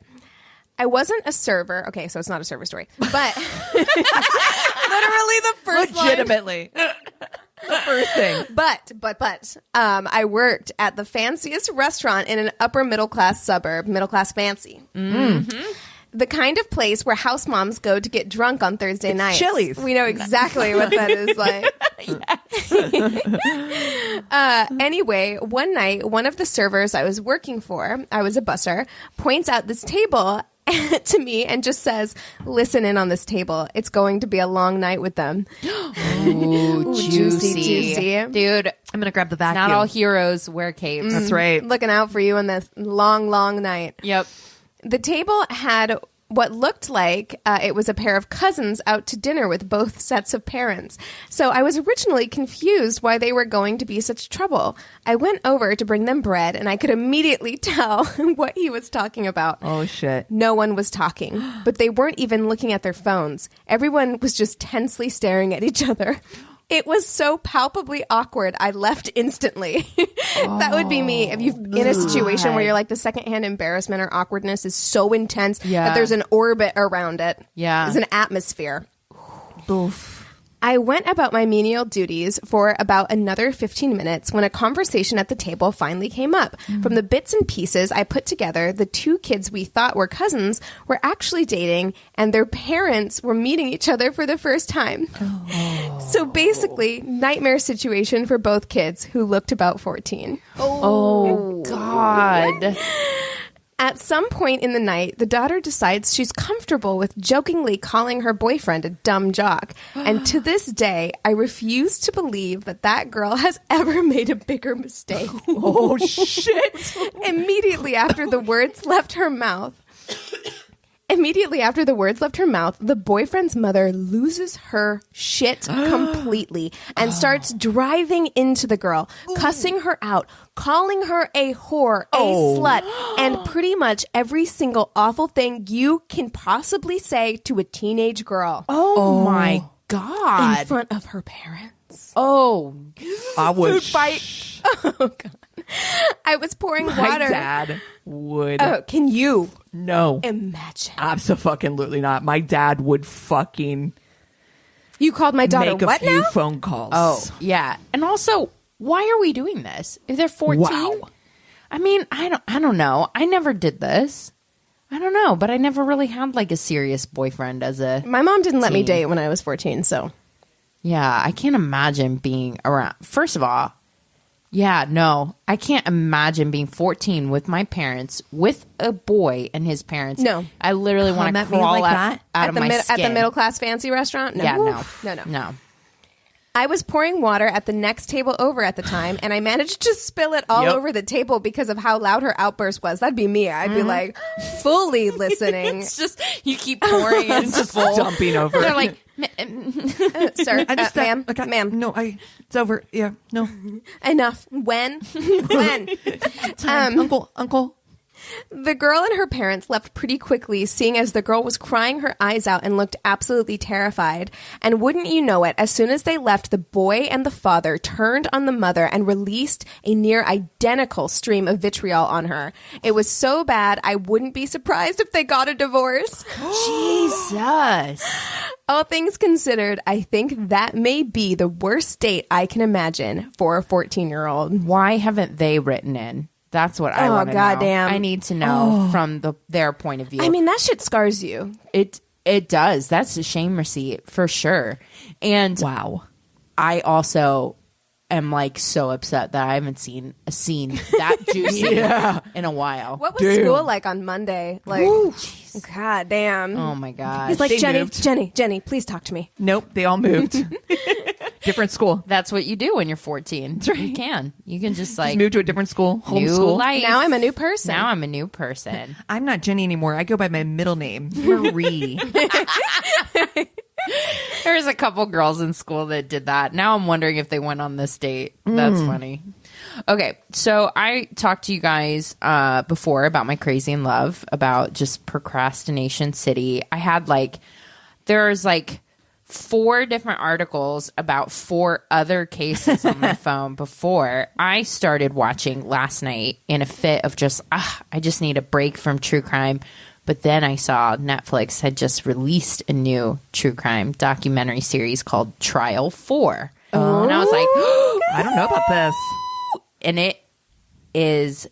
I wasn't a server. Okay, so it's not a server story. But literally the first line. Legitimately. The first thing. But I worked at the fanciest restaurant in an upper middle class suburb, middle class fancy. Mm-hmm. The kind of place where house moms go to get drunk on Thursday nights. Chili's. We know exactly what that is like. Anyway, one night, one of the servers I was working for, I was a busser, points out this table to me and just says, "Listen in on this table. It's going to be a long night with them." Ooh, juicy. Dude, I'm going to grab the vacuum. not all heroes wear capes. That's right. Looking out for you in this long, long night. Yep. The table had what looked like it was a pair of cousins out to dinner with both sets of parents. So I was originally confused why they were going to be such trouble. I went over to bring them bread, and I could immediately tell what he was talking about. Oh, shit. No one was talking, but they weren't even looking at their phones. Everyone was just tensely staring at each other. It was so palpably awkward, I left instantly. That would be me. If you've in a situation where you're like the secondhand embarrassment or awkwardness is so intense that there's an orbit around it. Yeah. There's an atmosphere. Oof. I went about my menial duties for about another 15 minutes when a conversation at the table finally came up. From the bits and pieces I put together, the two kids we thought were cousins were actually dating, and their parents were meeting each other for the first time. So basically, nightmare situation for both kids who looked about 14. Oh, God. At some point in the night, the daughter decides she's comfortable with jokingly calling her boyfriend a dumb jock. And to this day, I refuse to believe that that girl has ever made a bigger mistake. Oh, shit. Immediately after the words left her mouth, the boyfriend's mother loses her shit completely and starts driving into the girl, cussing her out, calling her a whore, a slut, and pretty much every single awful thing you can possibly say to a teenage girl. Oh, my God. In front of her parents. Oh. I would. Food fight. Oh, God. I was pouring My water. dad would. Oh, can you No. imagine? Absolutely not. My dad would fucking You called my daughter make a what few now? phone calls. Oh, yeah. And also, why are we doing this? If they're 14? Wow. I mean, I don't know. I never did this. I don't know, but I never really had like a serious boyfriend as a... My mom didn't let me teen. date when I was 14, so... Yeah, I can't imagine being around... First of all, yeah, no. I can't imagine being 14 with my parents, with a boy and his parents. No. I literally want to at me crawl like out At of the, my at skin. the middle class fancy restaurant? No. Yeah, No. I was pouring water at the next table over at the time, and I managed to spill it all Yep. over the table because of how loud her outburst was. That'd be me. I'd be like fully listening. It's just, you keep pouring and it's just full. Dumping over. They're like, Sir, I just ma'am, okay. ma'am, No, it's over. Yeah, no. enough. When? When? Uncle. The girl and her parents left pretty quickly, seeing as the girl was crying her eyes out and looked absolutely terrified. And wouldn't you know it, as soon as they left, the boy and the father turned on the mother and released a near identical stream of vitriol on her. It was so bad, I wouldn't be surprised if they got a divorce. Jesus. All things considered, I think that may be the worst date I can imagine for a 14-year-old. Why haven't they written in? That's what I want to know. goddamn. I need to know from their point of view. I mean, that shit scars you. It does. That's a shame receipt for sure. And Wow. I also am like so upset that I haven't seen a scene that juicy in a while. What was school like on Monday? Like, God damn. Oh my god. He's like, They Jenny, moved. Jenny, please talk to me. Nope, they all moved. Different school. That's what you do when you're 14. You can. You can just like Just moved to a different school. new Homeschool. life. Now I'm a new person. Now I'm a new person. I'm not Jenny anymore. I go by my middle name, Marie. There was a couple girls in school that did that. Now I'm wondering if they went on this date. That's funny. Okay, so I talked to you guys before about my crazy in love, about just procrastination city. I had there's 4 different articles about 4 other cases on my phone before I started watching last night in a fit of just, I just need a break from true crime. But then I saw Netflix had just released a new true crime documentary series called Trial 4. And I was like, I don't know about this. and it is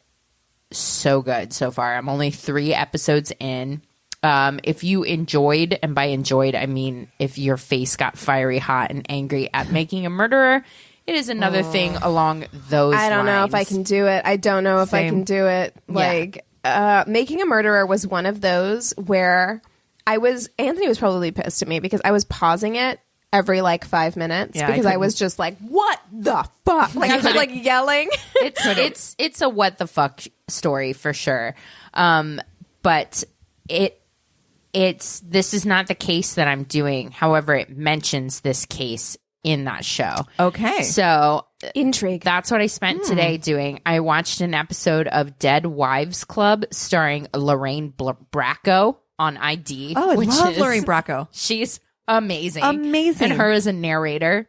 so good so far. I'm only 3 episodes in. If you enjoyed, and by enjoyed, I mean if your face got fiery hot and angry at making a murderer, it is another thing along those lines. I don't know if I can do it. I don't know if I Same. can do it. Yeah. Making a Murderer was one of those where Anthony was probably pissed at me because I was pausing it every like 5 minutes because I was just like, what the fuck? Like I was just like yelling. It's a what the fuck story for sure. But this is not the case that I'm doing. However, it mentions this case in that show. Okay. So intrigue. That's what I spent today doing. I watched an episode of Dead Wives Club starring Lorraine Bracco on ID. Oh, I love Lorraine Bracco. She's amazing. Amazing. And her as a narrator.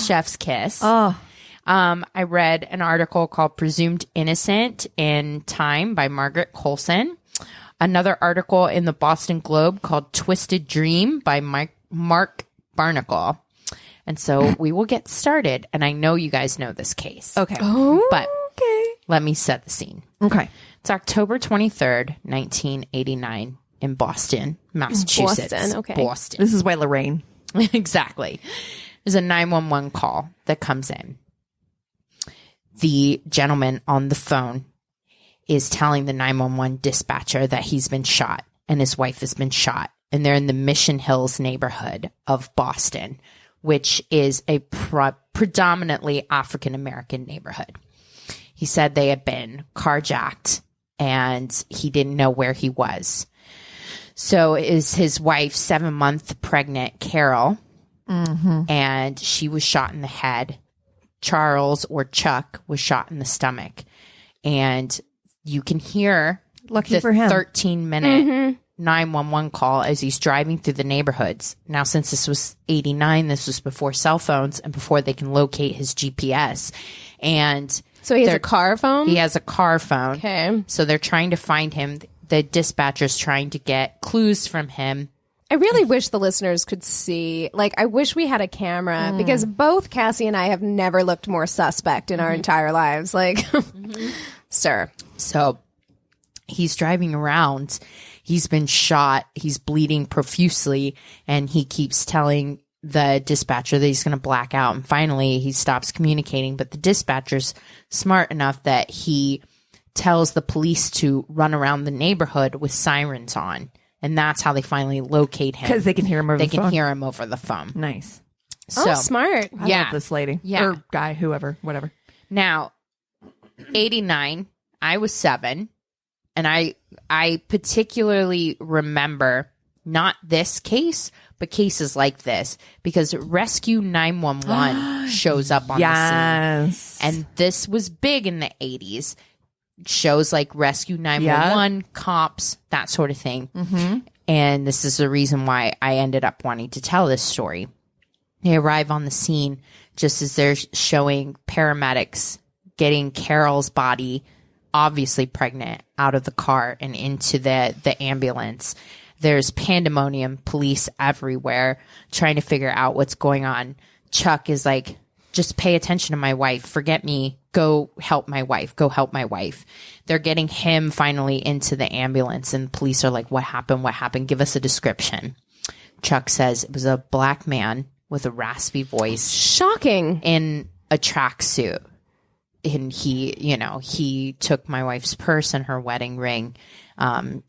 Chef's kiss. Oh. I read an article called Presumed Innocent in Time by Margaret Coulson. Another article in the Boston Globe called Twisted Dream by Mark Barnacle. And so we will get started. And I know you guys know this case. Okay. But let me set the scene. Okay. It's October 23rd, 1989 in Boston, Massachusetts. Boston. This is why Lorraine. Exactly. There's a 911 call that comes in. The gentleman on the phone is telling the 911 dispatcher that he's been shot and his wife has been shot. And they're in the Mission Hills neighborhood of Boston, which is a predominantly African-American neighborhood. He said they had been carjacked and he didn't know where he was. So is his wife 7-month pregnant, Carol, and she was shot in the head. Charles, or Chuck, was shot in the stomach. And you can hear Lucky the for him. 13-minute 911 call as he's driving through the neighborhoods. Now, since this was 89, this was before cell phones and before they can locate his GPS. And so he has a car phone? He has a car phone. Okay. So they're trying to find him. The dispatcher's trying to get clues from him. I really wish the listeners could see, like, I wish we had a camera because both Cassie and I have never looked more suspect in our entire lives. Like, sir. So he's driving around. He's been shot. He's bleeding profusely. And he keeps telling the dispatcher that he's going to black out. And finally, he stops communicating. But the dispatcher's smart enough that he tells the police to run around the neighborhood with sirens on. And that's how they finally locate him. Because they can hear him over the phone. They can hear him over the phone. Nice. So, smart. I love this lady. Yeah. Or guy, whoever, whatever. Now, 89, I was 7. And I particularly remember not this case, but cases like this. Because Rescue 911 shows up on the scene. And this was big in the 80s. Shows like Rescue 911, cops, that sort of thing. And this is the reason why I ended up wanting to tell this story. They arrive on the scene just as they're showing paramedics getting Carol's body, obviously pregnant, out of the car and into the ambulance. There's pandemonium, police everywhere trying to figure out what's going on. Chuck is like, just pay attention to my wife. Forget me. Go help my wife. Go help my wife. They're getting him finally into the ambulance and police are like, what happened? What happened? Give us a description. Chuck says it was a black man with a raspy voice. Shocking. In a tracksuit. And he took my wife's purse and her wedding ring,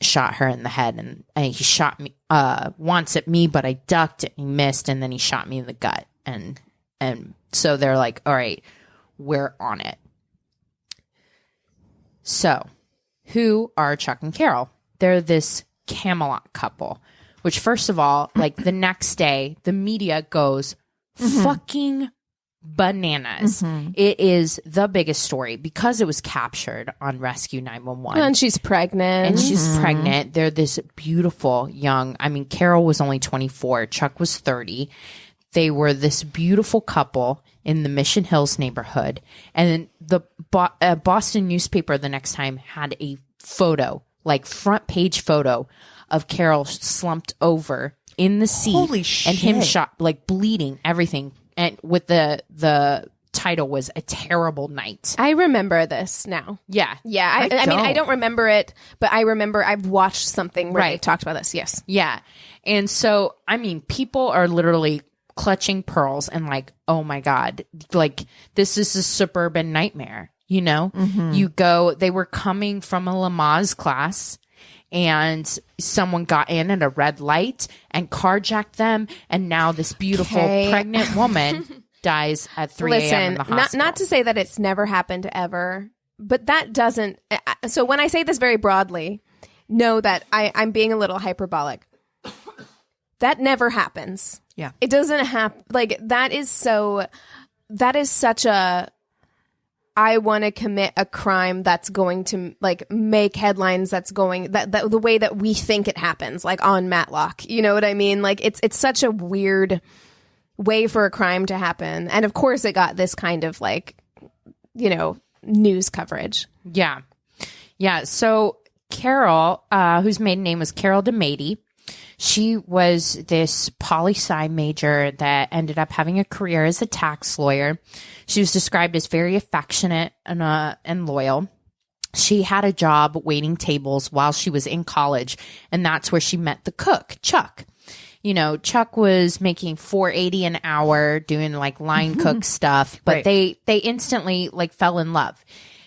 shot her in the head. And he shot me, once at me, but I ducked and he missed. And then he shot me in the gut. And so they're like, all right, we're on it. So who are Chuck and Carol? They're this Camelot couple, which first of all, like the next day, the media goes fucking bananas. It is the biggest story because it was captured on Rescue 911. And she's pregnant. They're this beautiful young, Carol was only 24. Chuck was 30. They were this beautiful couple in the Mission Hills neighborhood. And the Boston newspaper the next time had a photo, like front page photo of Carol slumped over in the seat. Holy shit. And him shot, like bleeding, everything. And with the title was A Terrible Night. I remember this now. Yeah. Yeah. I don't remember it, but I remember I've watched something where they talked about this. Yes. Yeah. And so, people are literally clutching pearls and like, oh my God, like this is a suburban nightmare. You know, they were coming from a Lamaze class and someone got in at a red light and carjacked them. And now this beautiful pregnant woman dies at 3 a.m. in the hospital. Not to say that it's never happened ever, but that doesn't. So when I say this very broadly, know that I'm being a little hyperbolic. That never happens. Yeah. It doesn't happen. Like, that is such a, I want to commit a crime that's going to like make headlines, that's going that the way that we think it happens, like on Matlock. You know what I mean? Like, it's such a weird way for a crime to happen. And of course it got this kind of like, you know, news coverage. Yeah. Yeah. So Carol, whose maiden name was Carol DeMady, she was this poli-sci major that ended up having a career as a tax lawyer. She was described as very affectionate and loyal. She had a job waiting tables while she was in college, and that's where she met the cook, Chuck. You know, Chuck was making $4.80 an hour doing like line cook stuff, but they instantly like fell in love.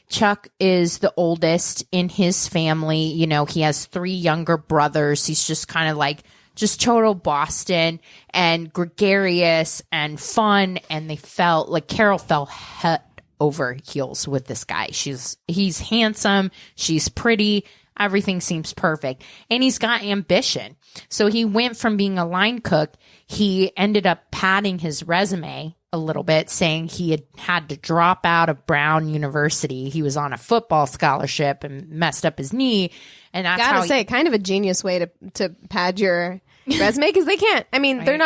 Chuck is the oldest in his family. You know, he has 3 younger brothers. He's just kind of like just total Boston and gregarious and fun. And they felt like Carol fell head over heels with this guy. He's handsome. She's pretty. Everything seems perfect. And he's got ambition. So he went from being a line cook. He ended up padding his resume a little bit, saying he had to drop out of Brown University. He was on a football scholarship and messed up his knee. And that's kind of a genius way to pad your resume, because they can't. I mean, they're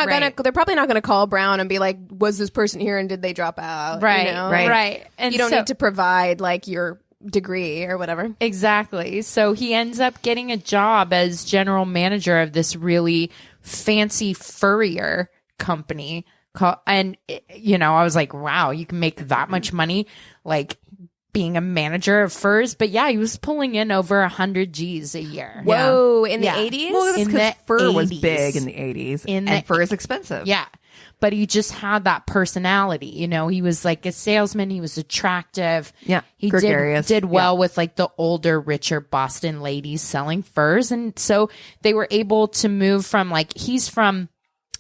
probably not gonna call Brown and be like, was this person here and did they drop out? Right, you know? right. And you don't need to provide like your degree or whatever. Exactly. So he ends up getting a job as general manager of this really fancy furrier company. And, you know, I was like, wow, you can make that much money, like being a manager of furs. But yeah, he was pulling in over 100 G's a year. Whoa, in the 80s? Well, that's because fur 80s. was big in the 80s, and fur is expensive. Yeah. But he just had that personality. You know, he was like a salesman. He was attractive. Yeah. He gregarious. did well with like the older, richer Boston ladies selling furs. And so they were able to move from like, he's from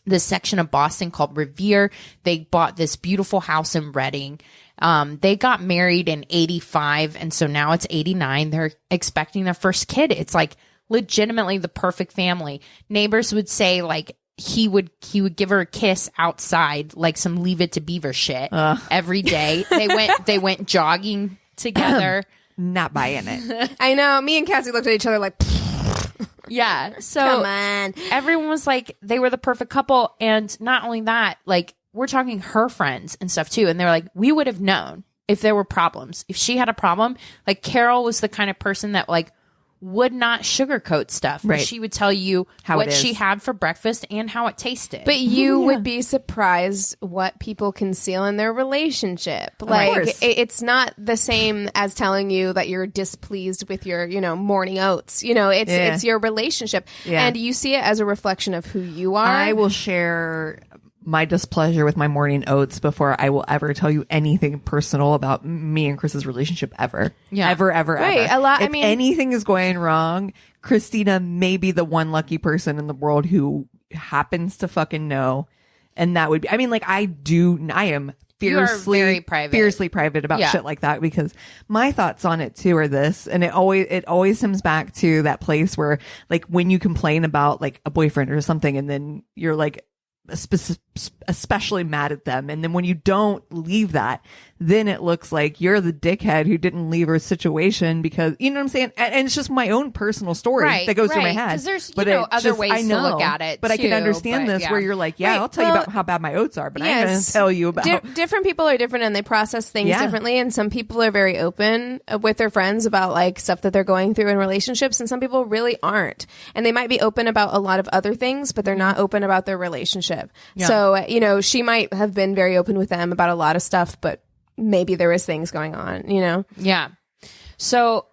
this section of Boston called Revere. They bought this beautiful house in Reading. They got married in 85. And so now it's 89. They're expecting their first kid. It's like legitimately the perfect family. Neighbors would say like, he would give her a kiss outside, like some Leave It to Beaver shit every day. They went jogging together. Not buying it. I know. Me and Cassie looked at each other like, yeah. So come on. Everyone was like, they were the perfect couple. And not only that, like we're talking her friends and stuff too. And they're like, we would have known if there were problems. If she had a problem, like Carol was the kind of person that like would not sugarcoat stuff. Right. She would tell you what she had for breakfast and how it tasted. But you would be surprised what people conceal in their relationship. Like, it's not the same as telling you that you're displeased with your, you know, morning oats. You know, it's your relationship. Yeah. And you see it as a reflection of who you are. I will share my displeasure with my morning oats before I will ever tell you anything personal about me and Chris's relationship ever. Yeah. Ever. Right. Ever. If anything is going wrong, Christina may be the one lucky person in the world who happens to fucking know. And that would be, I mean, like I am fiercely private about shit like that, because my thoughts on it too are this, and it always comes back to that place where like when you complain about like a boyfriend or something and then you're like especially mad at them, and then when you don't leave that, then it looks like you're the dickhead who didn't leave her situation, because you know what I'm saying. And it's just my own personal story that goes through my head. There's other ways to look at it, but I can understand this where you're like, I'll tell you about how bad my oats are, but I'm going to tell you about different people are different and they process things differently, and some people are very open with their friends about like stuff that they're going through in relationships, and some people really aren't, and they might be open about a lot of other things, but they're not open about their relationship. So you know, she might have been very open with them about a lot of stuff, but maybe there was things going on, you know? Yeah. So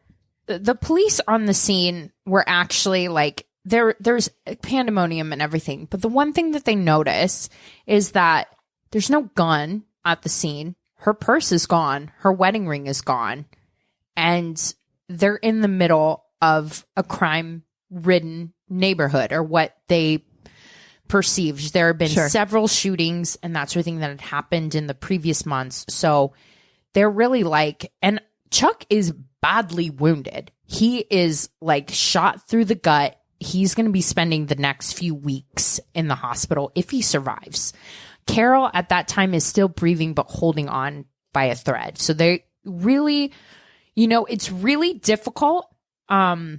the police on the scene were actually like, there's pandemonium and everything. But the one thing that they notice is that there's no gun at the scene. her purse is gone. Her wedding ring is gone. And they're in the middle of a crime-ridden neighborhood, or what they perceived. There have been several shootings and that sort of thing that had happened in the previous months. So they're really like, and Chuck is badly wounded. He is like shot through the gut. He's going to be spending the next few weeks in the hospital if he survives. Carol at that time is still breathing but holding on by a thread. So they really, it's really difficult to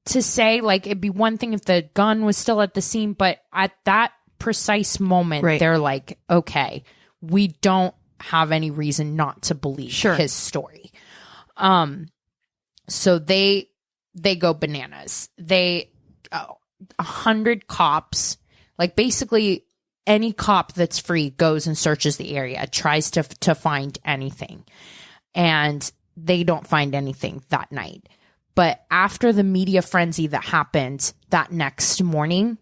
say. Like, it'd be one thing if the gun was still at the scene, but at that precise moment, they're like, okay, we don't have any reason not to believe his story. So they go bananas. 100 cops, like basically any cop that's free goes and searches the area, tries to find anything, and they don't find anything that night. But after the media frenzy that happened that next morning,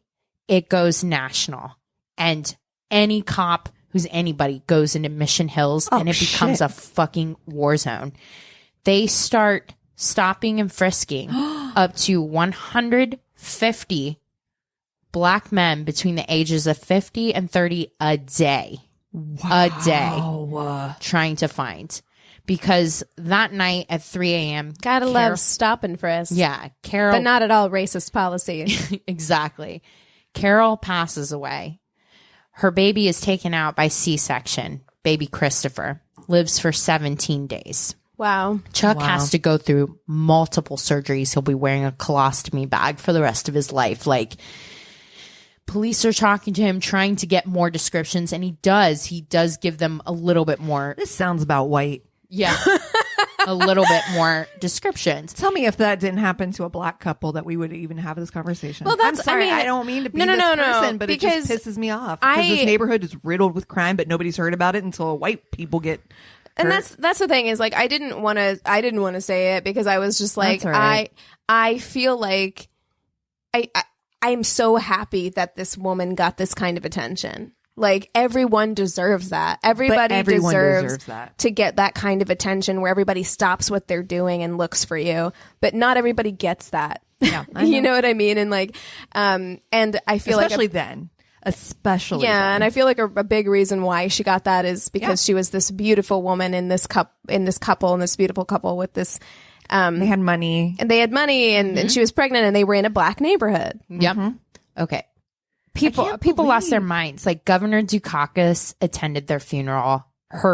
it goes national, and any cop who's anybody goes into Mission Hills, and it becomes a fucking war zone. They start stopping and frisking up to 150 black men between the ages of 50 and 30 a day. Wow. A day. Trying to find. Because that night at 3 a.m. Gotta love stop and frisk. Yeah. Carol. But not at all racist policy. Exactly. Carol passes away. Her baby is taken out by C-section. Baby Christopher lives for 17 days. Wow. Chuck has to go through multiple surgeries. He'll be wearing a colostomy bag for the rest of his life. Like, police are talking to him, trying to get more descriptions, and he does give them a little bit more. This sounds about white. Yeah. A little bit more descriptions. Tell me if that didn't happen to a black couple that we would even have this conversation. Well, I'm sorry, I don't mean to be this person, but it just pisses me off. Because this neighborhood is riddled with crime, but nobody's heard about it until white people get hurt. And that's the thing, is like, I didn't want to say it because I was just like, I feel like I'm so happy that this woman got this kind of attention. Like, everyone deserves that. Everybody deserves that, to get that kind of attention where everybody stops what they're doing and looks for you. But not everybody gets that. Yeah, you know what I mean? And like, and I feel especially then. Then. And I feel like a big reason why she got that is because she was this beautiful woman in this beautiful couple with this. They had money, and she was pregnant, and they were in a black neighborhood. Yep. Okay. People lost their minds. Like, Governor Dukakis attended her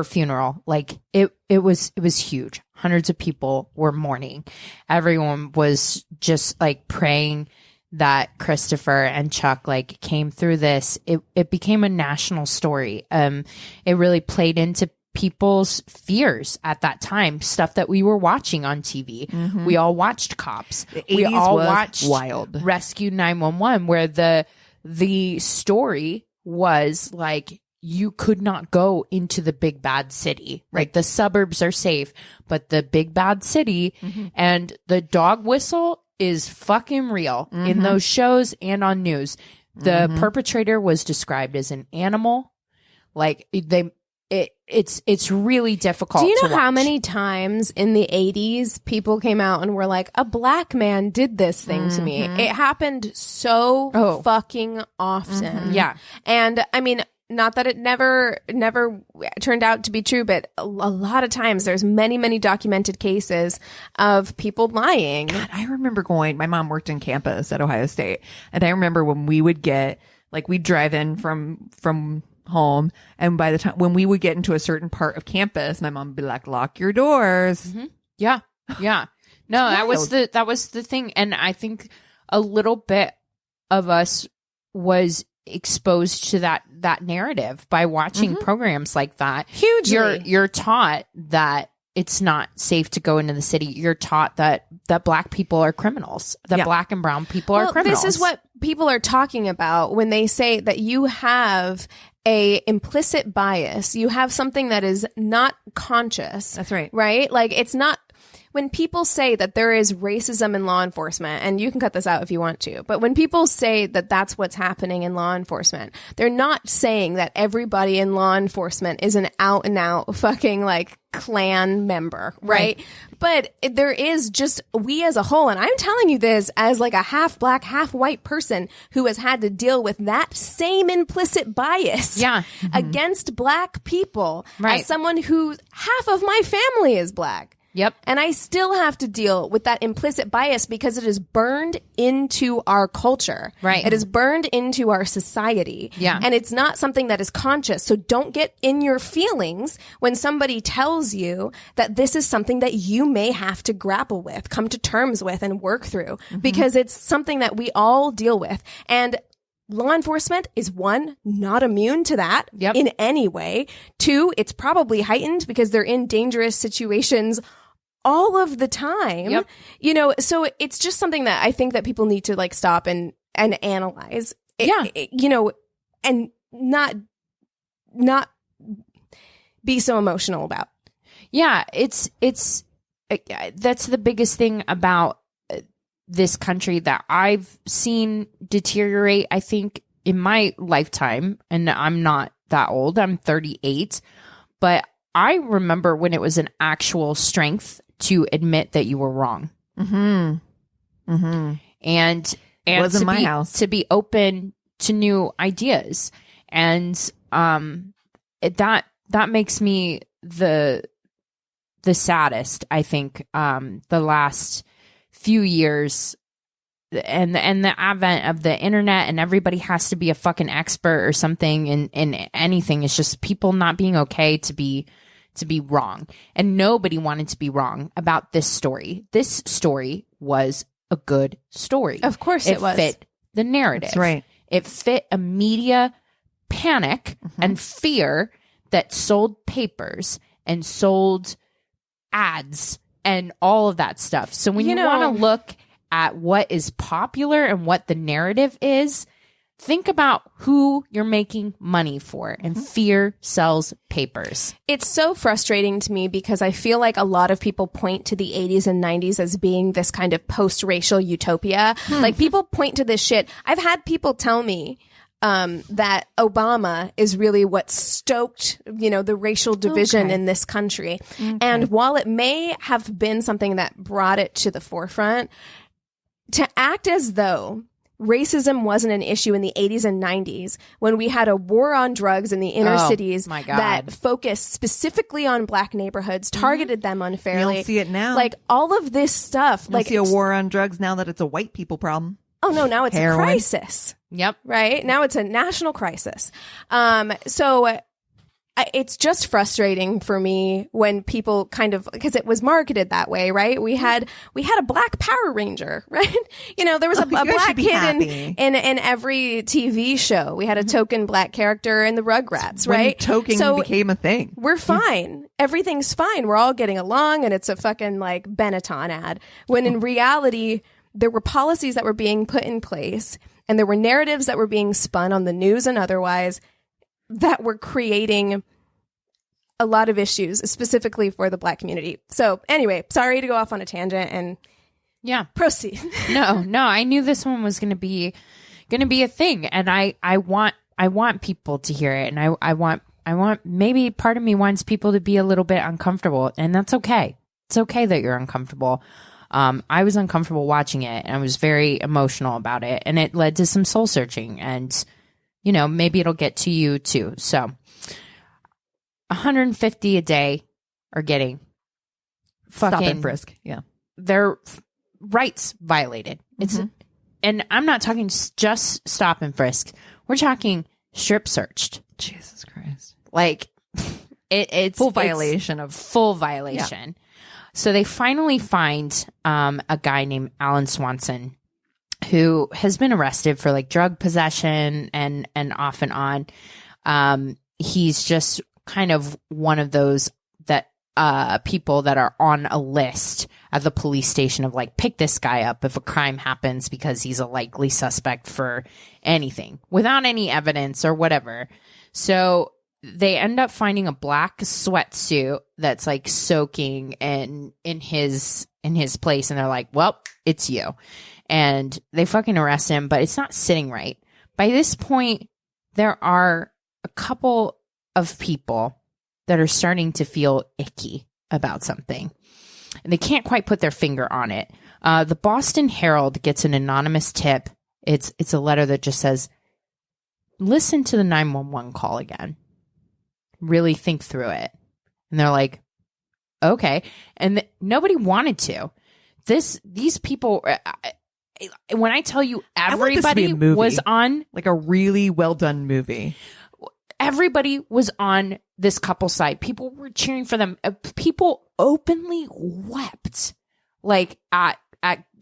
funeral. Like, it was huge. Hundreds of people were mourning. Everyone was just like praying that Christopher and Chuck like came through this. It became a national story. It really played into people's fears at that time, stuff that we were watching on TV. Mm-hmm. We all watched Cops. We all watched wild Rescue 911, where the story was like, you could not go into the big bad city. Right. The suburbs are safe, but the big bad city and the dog whistle is fucking real in those shows and on news. The perpetrator was described as an animal. Like, it's really difficult. Do you know how many times in the 80s people came out and were like, a black man did this thing to me? It happened so fucking often. Yeah. And I mean, not that it never turned out to be true, but a lot of times there's many documented cases of people lying. God, I remember my mom worked in campus at Ohio State, and I remember when we would get, like, we'd drive in from home, and by the time when we would get into a certain part of campus, my mom would be like, lock your doors. Yeah. No, that was the thing. And I think a little bit of us was exposed to that narrative by watching programs like that. Hugely. You're taught that it's not safe to go into the city. You're taught that black people are criminals, that black and brown people are criminals. This is what people are talking about when they say that you have a implicit bias. You have something that is not conscious. That's right. Right? Like, it's not. when people say that there is racism in law enforcement, and you can cut this out if you want to, but when people say that that's what's happening in law enforcement, they're not saying that everybody in law enforcement is an out and out fucking like Klan member, right? But there is just, we as a whole, and I'm telling you this as like a half black, half white person who has had to deal with that same implicit bias against black people, as someone who half of my family is black. Yep. And I still have to deal with that implicit bias because it is burned into our culture. Right. It is burned into our society. Yeah. And it's not something that is conscious. So don't get in your feelings when somebody tells you that this is something that you may have to grapple with, come to terms with, and work through, because it's something that we all deal with. And law enforcement is, one, not immune to that in any way. Two, it's probably heightened because they're in dangerous situations all of the time, you know, so it's just something that I think that people need to like stop and analyze, you know, and not be so emotional about. Yeah. It's that's the biggest thing about this country that I've seen deteriorate, I think, in my lifetime. And I'm not that old. I'm 38, but I remember when it was an actual strength to admit that you were wrong. And was in my house to be open to new ideas. And that makes me the saddest, I think, the last few years, and the advent of the internet, and everybody has to be a fucking expert or something in anything. It's just people not being okay to be wrong. And nobody wanted to be wrong about this story. This story was a good story. Of course it was. It fit the narrative. That's right. It fit a media panic and fear that sold papers and sold ads and all of that stuff. So when you want to look at what is popular and what the narrative is, think about who you're making money for, and fear sells papers. It's so frustrating to me because I feel like a lot of people point to the 80s and 90s as being this kind of post-racial utopia. Like people point to this shit. I've had people tell me that Obama is really what stoked, you know, the racial division in this country. And while it may have been something that brought it to the forefront, to act as though racism wasn't an issue in the 80s and 90s when we had a war on drugs in the inner cities that focused specifically on black neighborhoods, targeted them unfairly. You don't see it now. Like all of this stuff. You don't see a war on drugs now that it's a white people problem. Oh no, now it's Heroin. a crisis. Yep. Right? Now it's a national crisis. It's just frustrating for me when people kind of, because it was marketed that way, right? We had a black Power Ranger, right? You know, there was a black kid in every TV show. We had a token black character in the Rugrats, right? Token became a thing. We're fine. Everything's fine. We're all getting along, and it's a fucking like Benetton ad. When in reality, there were policies that were being put in place, and there were narratives that were being spun on the news and otherwise that were creating a lot of issues, specifically for the black community. So anyway, sorry to go off on a tangent and proceed. No, I knew this one was going to be a thing. And I want people to hear it. And I want, maybe part of me wants people to be a little bit uncomfortable, and that's okay. It's okay that you're uncomfortable. I was uncomfortable watching it, and I was very emotional about it, and it led to some soul searching, and you know, maybe it'll get to you too. So 150 a day are getting fucking stop and frisk. Yeah. Their rights violated. It's, and I'm not talking just stop and frisk. We're talking strip searched. Jesus Christ. Like it's full violation. Yeah. So they finally find a guy named Alan Swanson who has been arrested for like drug possession and off and on. He's just kind of one of those that people that are on a list at the police station of like, pick this guy up if a crime happens because he's a likely suspect for anything without any evidence or whatever. So they end up finding a black sweatsuit that's like soaking in his place, and they're like, well, it's you. And they fucking arrest him, but it's not sitting right. By this point, there are a couple of people that are starting to feel icky about something, and they can't quite put their finger on it. The Boston Herald gets an anonymous tip. It's a letter that just says, listen to the 911 call again. Really think through it. And they're like, okay. And nobody wanted to. These people, when I tell you everybody was on, like a really well done movie. Everybody was on this couple's side. People were cheering for them. People openly wept, like at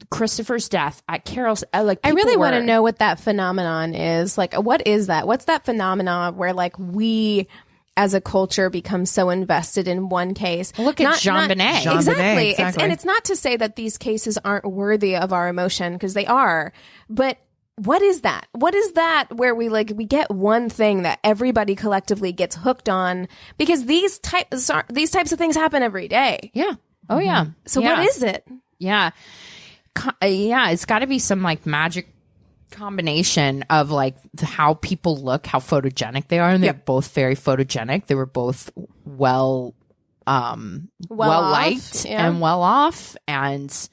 Christopher's death, at Carol's. Like, I really want to know what that phenomenon is. Like, what is that? What's that phenomenon where like we as a culture become so invested in one case? Look at Jean Bonnet. Exactly. And it's not to say that these cases aren't worthy of our emotion, because they are, but what is that? What is that where we get one thing that everybody collectively gets hooked on? Because these types of things happen every day. Yeah. Oh yeah. So what is it? Yeah. Yeah. It's got to be some like magic combination of like how people look, how photogenic they are. And they're both very photogenic. They were both well liked and well off. And,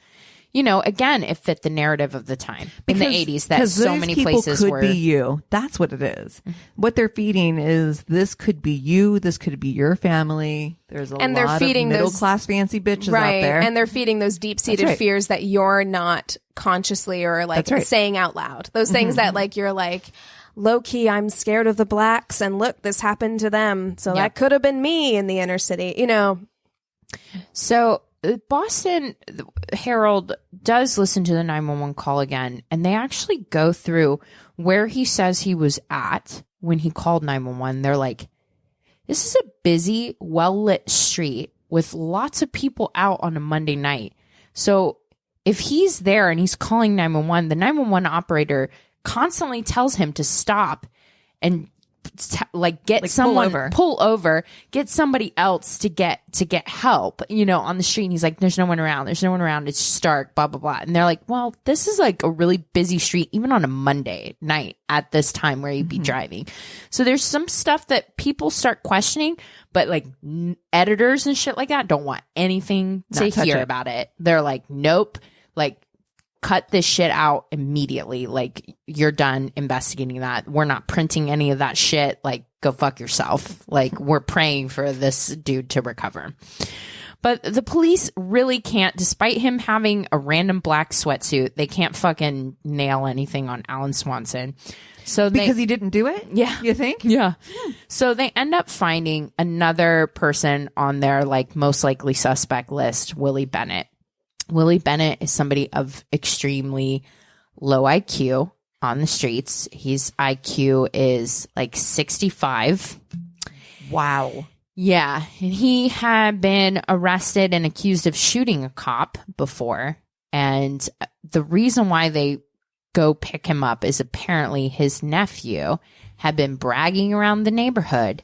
you know, again, it fit the narrative of the time in the 80s that so many places could be you. That's what it is. What they're feeding is, this could be you. This could be your family. There's a lot of middle class fancy bitches out there. And they're feeding those deep seated fears that you're not consciously or like saying out loud. Those things that like you're like, low key, I'm scared of the blacks, and look, this happened to them. So that could have been me in the inner city, you know. So Boston Herald does listen to the 911 call again, and they actually go through where he says he was at when he called 911. They're like, this is a busy, well-lit street with lots of people out on a Monday night. So if he's there and he's calling 911, the 911 operator constantly tells him to stop and pull over, get somebody else to get help, you know, on the street. And he's like, there's no one around. It's just dark, blah, blah, blah. And they're like, well, this is like a really busy street, even on a Monday night at this time where you'd be driving. So there's some stuff that people start questioning, but like editors and shit like that don't want anything to hear about it. They're like, nope, like, cut this shit out immediately. Like, you're done investigating that. We're not printing any of that shit. Like, go fuck yourself. Like, we're praying for this dude to recover. But the police really can't, despite him having a random black sweatsuit, they can't fucking nail anything on Alan Swanson. So because he didn't do it? Yeah. You think? Yeah. So they end up finding another person on their like most likely suspect list, Willie Bennett. Willie Bennett is somebody of extremely low IQ on the streets. His IQ is like 65. Wow. Yeah. And he had been arrested and accused of shooting a cop before. And the reason why they go pick him up is apparently his nephew had been bragging around the neighborhood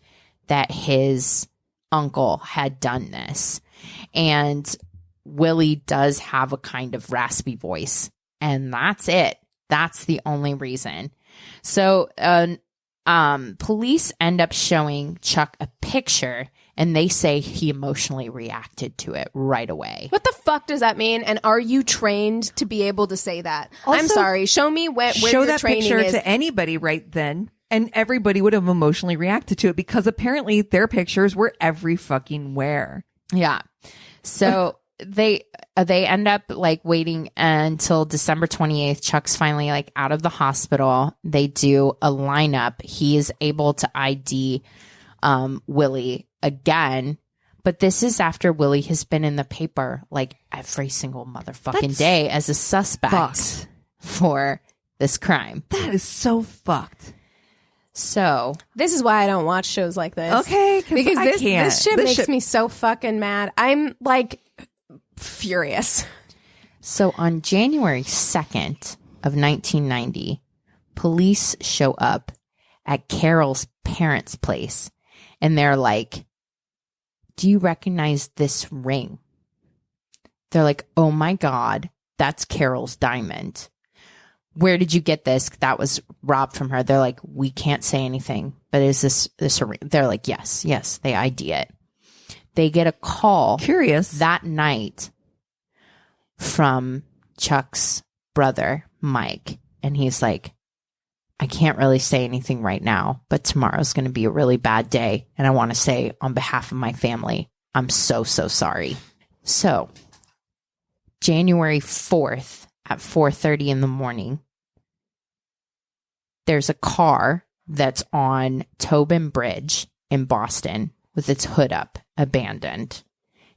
that his uncle had done this. And Willie does have a kind of raspy voice, and that's it. That's the only reason. So, police end up showing Chuck a picture, and they say he emotionally reacted to it right away. What the fuck does that mean? And are you trained to be able to say that? Also, I'm sorry. Show me where your that training picture is. To anybody right then, and everybody would have emotionally reacted to it, because apparently their pictures were every fucking where. Yeah. So they end up like waiting until December 28th. Chuck's finally like out of the hospital. They do a lineup. He is able to ID Willie again, but this is after Willie has been in the paper like every single motherfucking day as a suspect for this crime. That is so fucked. So this is why I don't watch shows like this. Okay, because this shit makes me so fucking mad. I'm like furious. So on January 2nd of 1990, police show up at Carol's parents' place, And they're like, do you recognize this ring? They're like, oh my God, that's Carol's diamond. Where did you get this? That was robbed from her. They're like, we can't say anything, but is this a ring? They're like, yes, they ID it. They get a call. Curious. That night from Chuck's brother, Mike. And he's like, I can't really say anything right now, but tomorrow's going to be a really bad day. And I want to say on behalf of my family, I'm so sorry. So January 4th at 4:30 in the morning, there's a car that's on Tobin Bridge in Boston with its hood up, abandoned.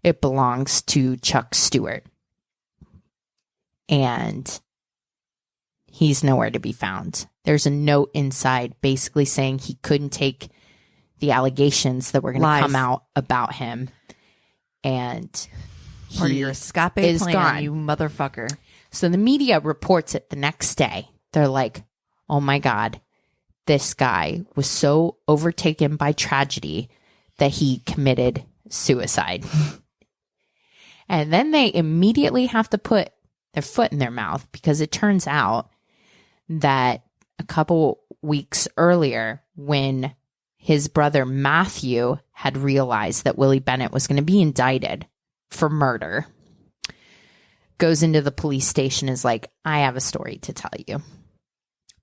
It belongs to Chuck Stuart. And he's nowhere to be found. There's a note inside basically saying he couldn't take the allegations that were going to come out about him. And part of your escape is plan, gone. you motherfucker. So the media reports it the next day. They're like, oh my God, this guy was so overtaken by tragedy that he committed suicide. And then they immediately have to put their foot in their mouth because it turns out that a couple weeks earlier, when his brother Matthew had realized that Willie Bennett was going to be indicted for murder, goes into the police station, is like, I have a story to tell you.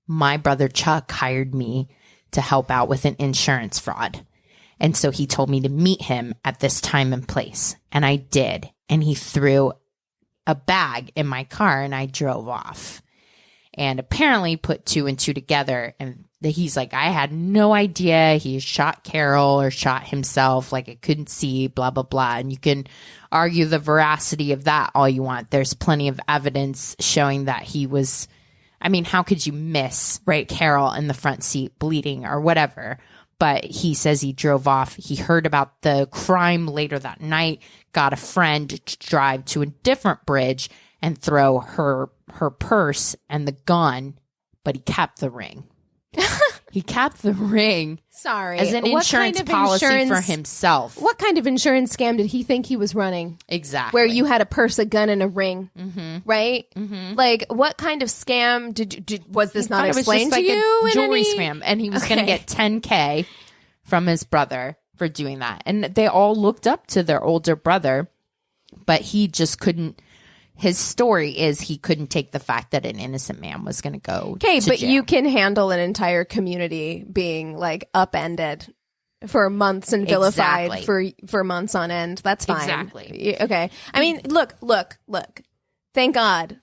My brother Chuck hired me to help out with an insurance fraud. And so he told me to meet him at this time and place. And I did. And he threw a bag in my car and I drove off. And apparently put two and two together. And he's like, I had no idea he shot Carol or shot himself. Like, I couldn't see, blah, blah, blah. And you can argue the veracity of that all you want. There's plenty of evidence showing that he was, I mean, how could you miss Carol in the front seat bleeding or whatever? But he says he drove off. He heard about the crime later that night, got a friend to drive to a different bridge and throw her purse and the gun, but he kept the ring. He kept the ring. Sorry. As an insurance policy for himself. What kind of insurance scam did he think he was running? Exactly. Where you had a purse, a gun, and a ring, right? Mm-hmm. Like, what kind of scam was this not explained to you? You? A jewelry scam, and he was going to get $10K from his brother for doing that. And they all looked up to their older brother, but he just couldn't. His story is he couldn't take the fact that an innocent man was going to go. Okay, but jail. you can handle an entire community being like upended for months and vilified for months on end. That's fine. Exactly. Okay. I mean, look. Thank God.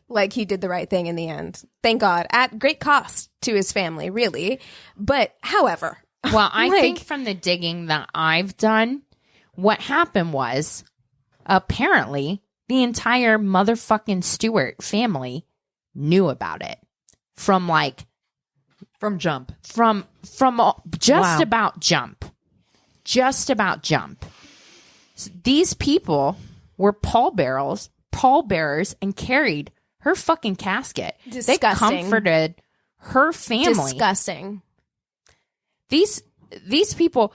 Like, he did the right thing in the end. Thank God. At great cost to his family, really. But however. Well, I think from the digging that I've done, what happened was apparently the entire motherfucking Stewart family knew about it from jump. From just about jump. These people were pallbearers and carried her fucking casket. Disgusting. They comforted her family. Disgusting. These people,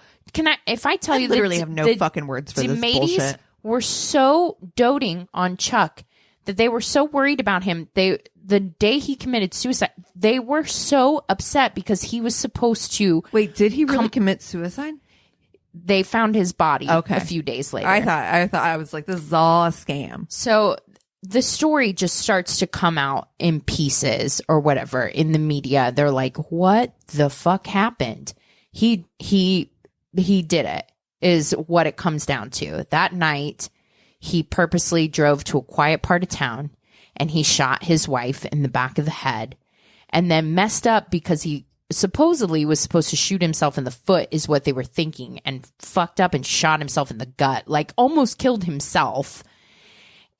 if I tell you, literally have no fucking words for this bullshit. Were so doting on Chuck that they were so worried about him. The day he committed suicide, they were so upset because he was supposed to. Wait, did he really commit suicide? They found his body a few days later. I was like, this is all a scam. So the story just starts to come out in pieces or whatever in the media. They're like, what the fuck happened? He did it. Is what it comes down to. That night, he purposely drove to a quiet part of town and he shot his wife in the back of the head and then messed up because he supposedly was supposed to shoot himself in the foot is what they were thinking, and fucked up and shot himself in the gut, like almost killed himself,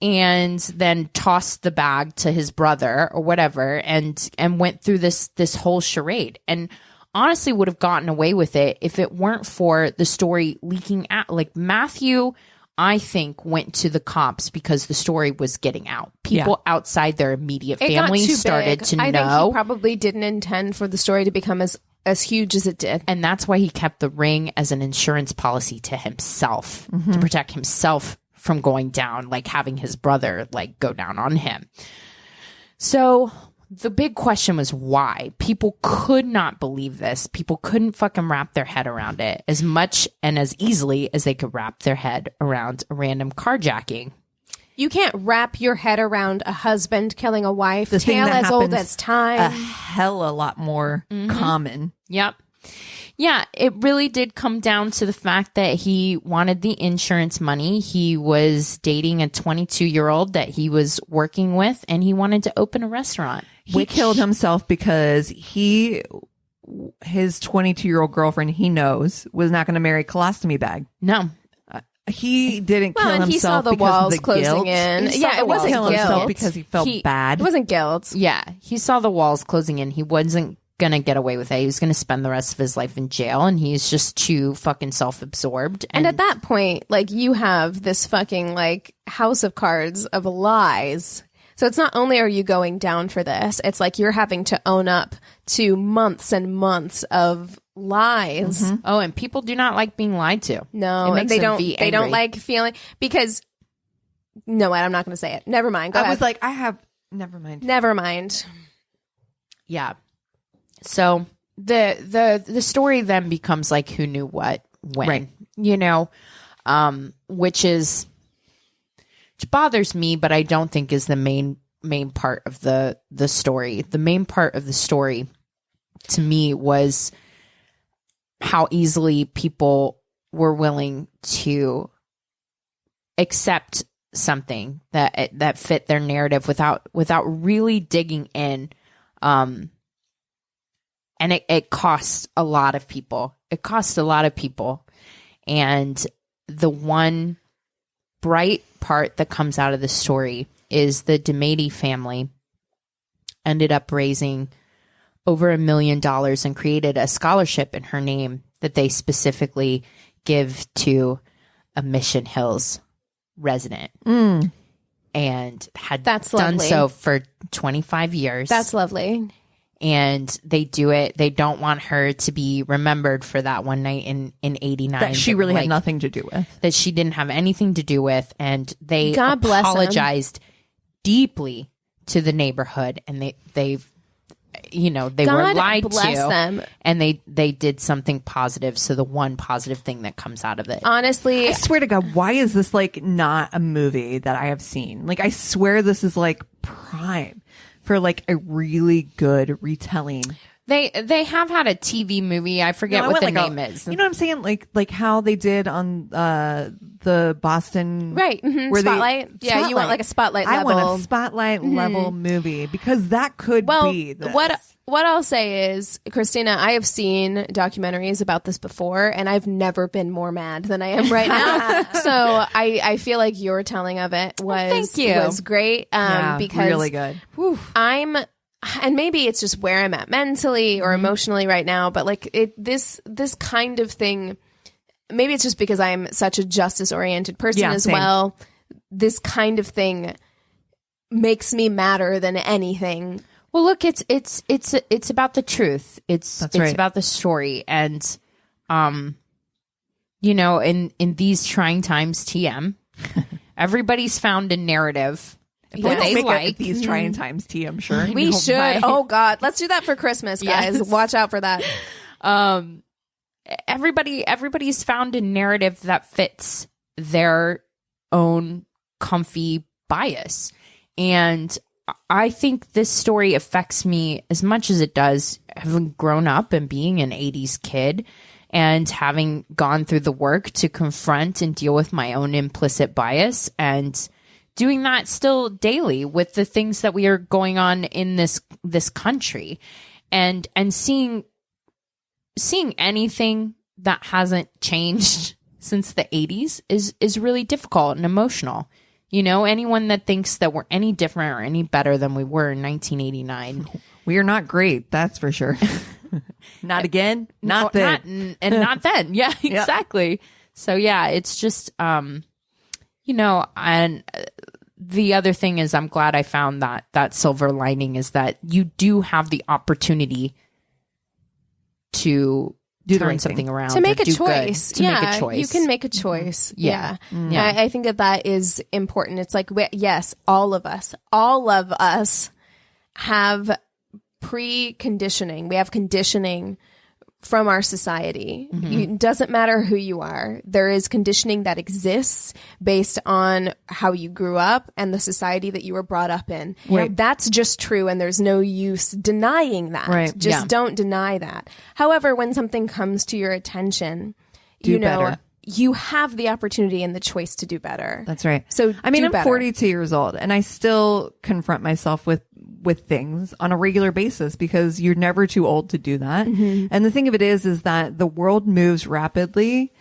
and then tossed the bag to his brother or whatever and went through this whole charade. And honestly would have gotten away with it if it weren't for the story leaking out. Like, Matthew, I think, went to the cops because the story was getting out. People outside their immediate family started to know. I think he probably didn't intend for the story to become as as huge as it did. And that's why he kept the ring as an insurance policy to himself, to protect himself from going down, like having his brother like go down on him. So the big question was why. People could not believe this. People couldn't fucking wrap their head around it as much and as easily as they could wrap their head around a random carjacking. You can't wrap your head around a husband killing a wife, The thing tale that as old happens as time. a hell a lot more common. Yep. Yeah, it really did come down to the fact that he wanted the insurance money. He was dating a 22-year-old that he was working with, and he wanted to open a restaurant. He killed himself because his 22-year-old girlfriend, he knows, was not going to marry colostomy bag. No. He didn't kill and himself he saw the because walls of the closing guilt. in. He saw Yeah, the it wasn't walls kill himself guilt. because he felt bad. It wasn't guilt. Yeah, he saw the walls closing in. He wasn't going to get away with it. He was going to spend the rest of his life in jail, and he's just too fucking self-absorbed. And at that point, like, you have this fucking, like, house of cards of lies. So it's not only are you going down for this, it's like you're having to own up to months and months of lies. Oh, and people do not like being lied to. No, It makes they them don't. be They don't angry. like feeling because. No, I'm not going to say it. Never mind. Go I ahead. was like, never mind. Never mind. Yeah. So the story then becomes like who knew what when, Right. you know, which bothers me, but I don't think is the main part of the story. The main part of the story to me was how easily people were willing to accept something that fit their narrative without really digging in. And it costs a lot of people. It costs a lot of people. And the one bright part that comes out of the story is the DeMady family ended up raising over $1 million and created a scholarship in her name that they specifically give to a Mission Hills resident. And had That's done lovely. so for 25 years. That's lovely. And they do it. They don't want her to be remembered for that one night in 89. That she really had like, nothing to do with. that she didn't have anything to do with. And they God bless 'em. apologized deeply to the neighborhood. And they've, you know, they were God lied bless to. them. And they did something positive. So the one positive thing that comes out of it. Honestly, I swear to God, why is this like not a movie that I have seen? Like, I swear this is like prime for like a really good retelling. They have had a TV movie. I forget No, I what the went, like, name is. You know what I'm saying? Like how they did on the Boston right? Mhm. where they- Spotlight. Yeah, you want like a spotlight I level. want a spotlight level movie because that could Well, be this. what I'll say is, Christina, I have seen documentaries about this before, and I've never been more mad than I am right now. So I feel like your telling of it thank you. was great. Yeah, Because really good. and maybe it's just where I'm at mentally or emotionally right now, but like this kind of thing, maybe it's just because I'm such a justice oriented person Yeah, as same. well. This kind of thing makes me madder than anything. Well, look, it's about the truth. It's right. about the story, and you know, in these trying times, TM, everybody's found a narrative that they like. these trying times, T. I'm sure We No, should. my- Oh God, let's do that for Christmas, guys. Yes. Watch out for that. Everybody's found a narrative that fits their own comfy bias, and I think this story affects me as much as it does having grown up and being an 80s kid and having gone through the work to confront and deal with my own implicit bias and doing that still daily with the things that we are going on in this country and seeing anything that hasn't changed since the 80s is really difficult and emotional. You know, anyone that thinks that we're any different or any better than we were in 1989. We are not great, that's for sure. Not again, not then. Not then. Yeah, exactly. So yeah, it's just, you know, and the other thing is I'm glad I found that silver lining is that you do have the opportunity to Do the turn right something thing. around, to make or a do good, choice. to Yeah, make a choice. you can make a choice. Yeah. Yeah. I think that is important. It's like, yes, all of us have preconditioning. We have conditioning from our society. It doesn't matter who you are. There is conditioning that exists based on how you grew up and the society that you were brought up in. Right. That's just true, and there's no use denying that. Right. Just don't deny that. However, when something comes to your attention, Do better. you have the opportunity and the choice to do better. That's right. So I mean, do I'm better. 42 years old and I still confront myself with things on a regular basis because you're never too old to do that. And the thing of it is that the world moves rapidly,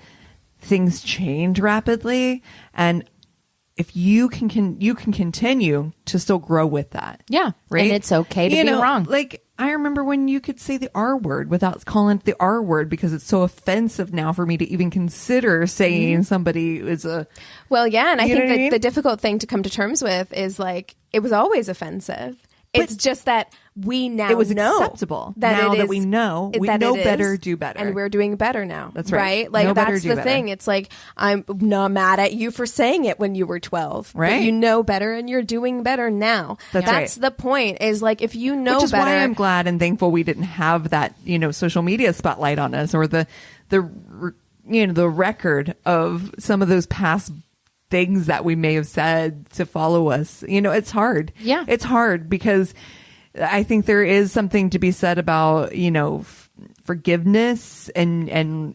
things change rapidly, and if you can continue to still grow with that. Yeah. Right. And it's okay to be wrong. Like I remember when you could say the R word without calling it the R word because it's so offensive now for me to even consider saying somebody is a. Well, yeah, and I You know think what I that mean? the difficult thing to come to terms with is like it was always offensive. It's just that we now It was know acceptable. that Now it that is- we know that know it is, better, do better. and we're doing better now. That's right. Like Know better, that's do the better. thing. It's like I'm not mad at you for saying it when you were 12, Right. But you know better, and you're doing better now. That's That's right. the point. Is like if you know Which is better. why I'm glad and thankful we didn't have that, social media spotlight on us or the record of some of those past things that we may have said to follow us. It's hard. Yeah. It's hard because I think there is something to be said about, forgiveness and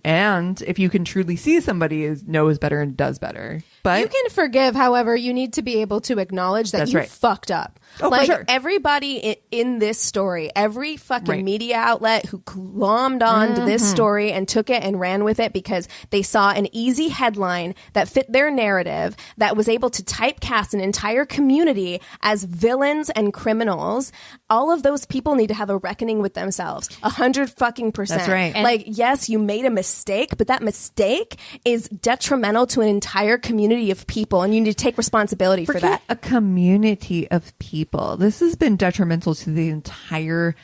if you can truly see somebody knows better and does better. But You can forgive, however, you need to be able to acknowledge that That's you right. fucked up. Oh, for like sure. everybody in this story, every fucking Right. media outlet who glommed on to this story and took it and ran with it because they saw an easy headline that fit their narrative that was able to typecast an entire community as villains and criminals. All of those people need to have a reckoning with themselves. 100% That's right. And- like, yes, you made a mistake, but that mistake is detrimental to an entire community of people, and you need to take responsibility for that. a community of people. This has been detrimental to the entire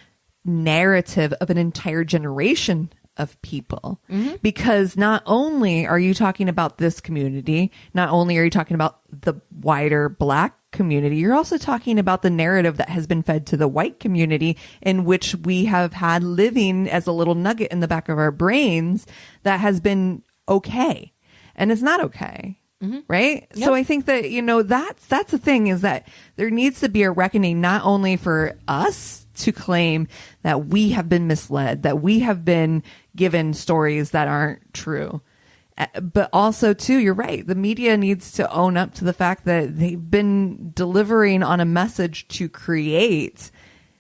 narrative of an entire generation of people. Because not only are you talking about this community, not only are you talking about the wider Black community, you're also talking about the narrative that has been fed to the white community, in which we have had living as a little nugget in the back of our brains that has been okay. And it's not okay. Right. Yep. So I think that, that's the thing, is that there needs to be a reckoning, not only for us to claim that we have been misled, that we have been given stories that aren't true, but also too, you're right. The media needs to own up to the fact that they've been delivering on a message to create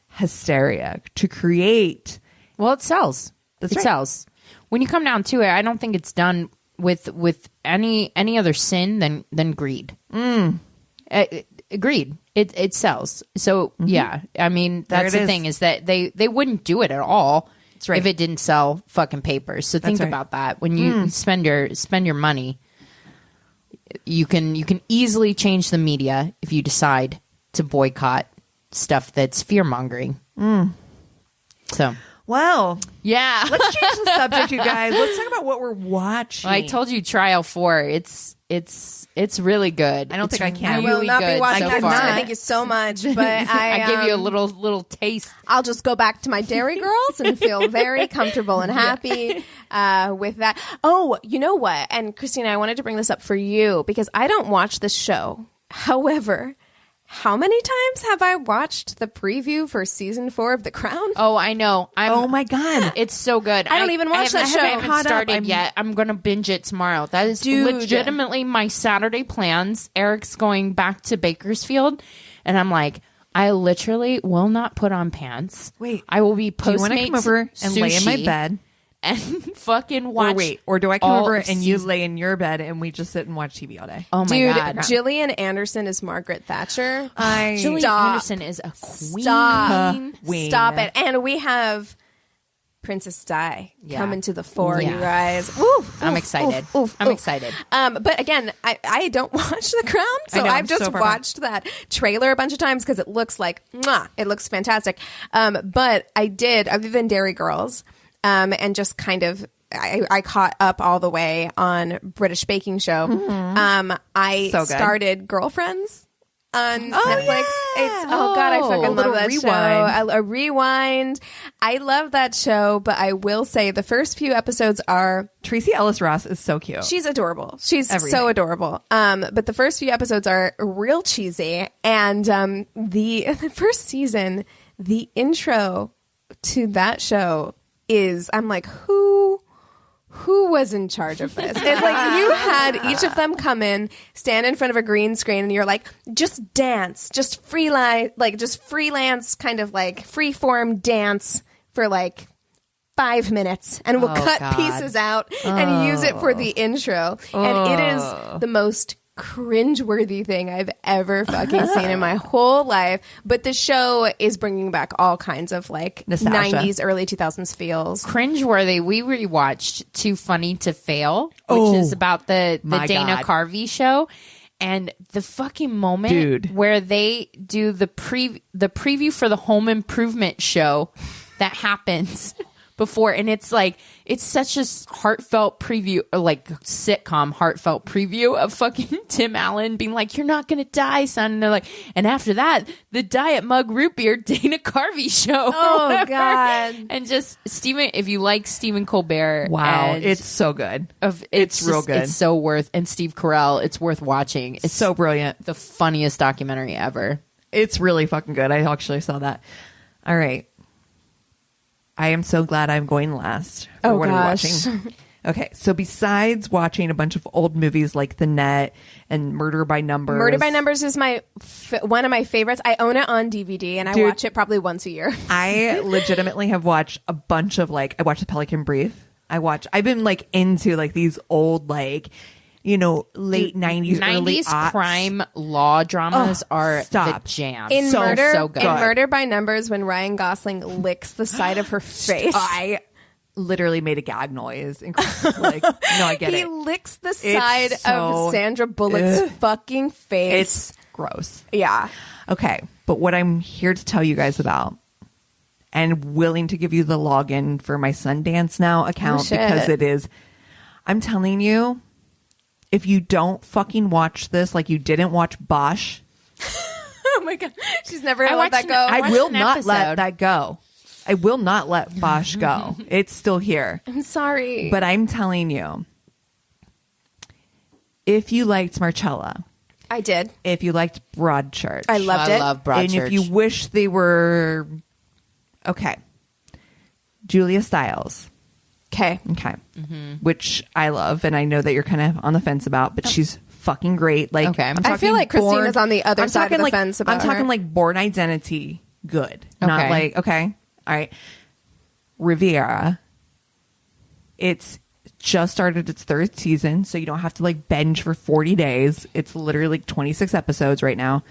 hysteria, to create. Well, it sells. That's It right. sells. When you come down to it, I don't think it's done with any other sin than greed. Greed. It sells. So yeah, I mean There that's it the is. thing, is that they wouldn't do it at all right. if it didn't sell fucking papers. So think right. about that when you spend your money. You can easily change the media if you decide to boycott stuff that's fear mongering. So Well, yeah. let's change the subject, you guys. Let's talk about what we're watching. I told you Trial 4. It's really good. I don't It's think I can. I Really will not good be watching so that. far. Christina. Thank you so much. But I give you a little taste. I'll just go back to my Dairy Girls and feel very comfortable and happy with that. Oh, you know what? And Christina, I wanted to bring this up for you because I don't watch this show. However, how many times have I watched the preview for season 4 of The Crown? Oh, I know. Oh my God. It's so good. I don't even watch that show. I haven't Caught up. started yet. I'm going to binge it tomorrow. That is Dude. legitimately my Saturday plans. Eric's going back to Bakersfield, and I'm like, I literally will not put on pants. Wait. I will be Do you want to Postmates come over and lay in my sushi bed? and fucking watch. Or do I come all over of and you season- lay in your bed and we just sit and watch TV all day? Oh my Dude, god, Gillian Anderson is Margaret Thatcher. Gillian Stop. Anderson is a queen. Stop. Queen. Stop it. And we have Princess Di Yeah. coming to the fore, Yeah. you guys. Oof, I'm oof, excited. oof, oof, I'm oof. excited. But again, I don't watch The Crown, so I know, I'm I've just so far watched that trailer a bunch of times because it looks like, mwah, it looks fantastic. But I did, other than Dairy Girls, and just kind of I caught up all the way on British Baking Show. I So good. started Girlfriends on Netflix. yeah. It's God, I fucking love little that rewind. show. A rewind. I love that show, but I will say the first few episodes are Tracy Ellis Ross is so cute. she's adorable. She's Everything. so adorable. But the first few episodes are real cheesy, and the first season, the intro to that show is I'm like, who was in charge of this? It's like you had each of them come in, stand in front of a green screen, and you're like, just dance, just freelance kind of like freeform dance for like 5 minutes, and we'll cut God. pieces out and use it for the intro. And it is the most cringeworthy thing I've ever fucking seen in my whole life. But the show is bringing back all kinds of like Nostalgia. 90s, early 2000s feels. Cringeworthy. We rewatched Too Funny to Fail, which is about the my Dana God. Carvey show. And the fucking moment Dude. where they do the preview for the Home Improvement show that happens before, and it's like it's such a heartfelt preview, or like sitcom heartfelt preview of fucking Tim Allen being like, "You're not gonna die, son." And they're like, and after that, the Diet Mug Root Beer Dana Carvey show. Oh, or whatever. God. And just Stephen, if you like Stephen Colbert, wow, and it's so good. it's real just- good. It's so worth, and Steve Carell, it's worth watching. It's So brilliant. the funniest documentary ever. It's really fucking good. I actually saw that. All right. I am so glad I'm going last. For Oh, what gosh. I'm watching. Okay, so besides watching a bunch of old movies like The Net and Murder by Numbers. Murder by Numbers is one of my favorites. I own it on DVD, and I Dude. watch it probably once a year. I legitimately have watched a bunch of I watched The Pelican Brief. I've been into these old late 90s, early 90s aughts. crime law dramas are stop. the jam. In so Murder, good. in Murder by Numbers, when Ryan Gosling licks the side of her face, I literally made a gag noise. No, I get he it. licks the side so- of Sandra Bullock's fucking face. It's gross. Yeah. Okay, but what I'm here to tell you guys about, and willing to give you the login for my Sundance Now account shit. because it is, I'm telling you, if you don't fucking watch this like you didn't watch Bosch, Oh my god, she's never gonna I let that watched go. an- I watched will an not let episode. that go. I will not let Bosch go. It's still here. I'm sorry, But I'm telling you, if you liked Marcella, I did. if you liked Broadchurch, I loved I it. love and Broadchurch. if you wish they were okay, Julia Stiles, Okay, okay, which I love, and I know that you're kind of on the fence about, but she's fucking great. Okay. I'm I feel talking like Christina's on the other side of the fence about I'm talking her. Born Identity, good, not Okay. okay, all right. Riviera, it's just started its 3rd season, so you don't have to binge for 40 days. It's literally 26 episodes right now.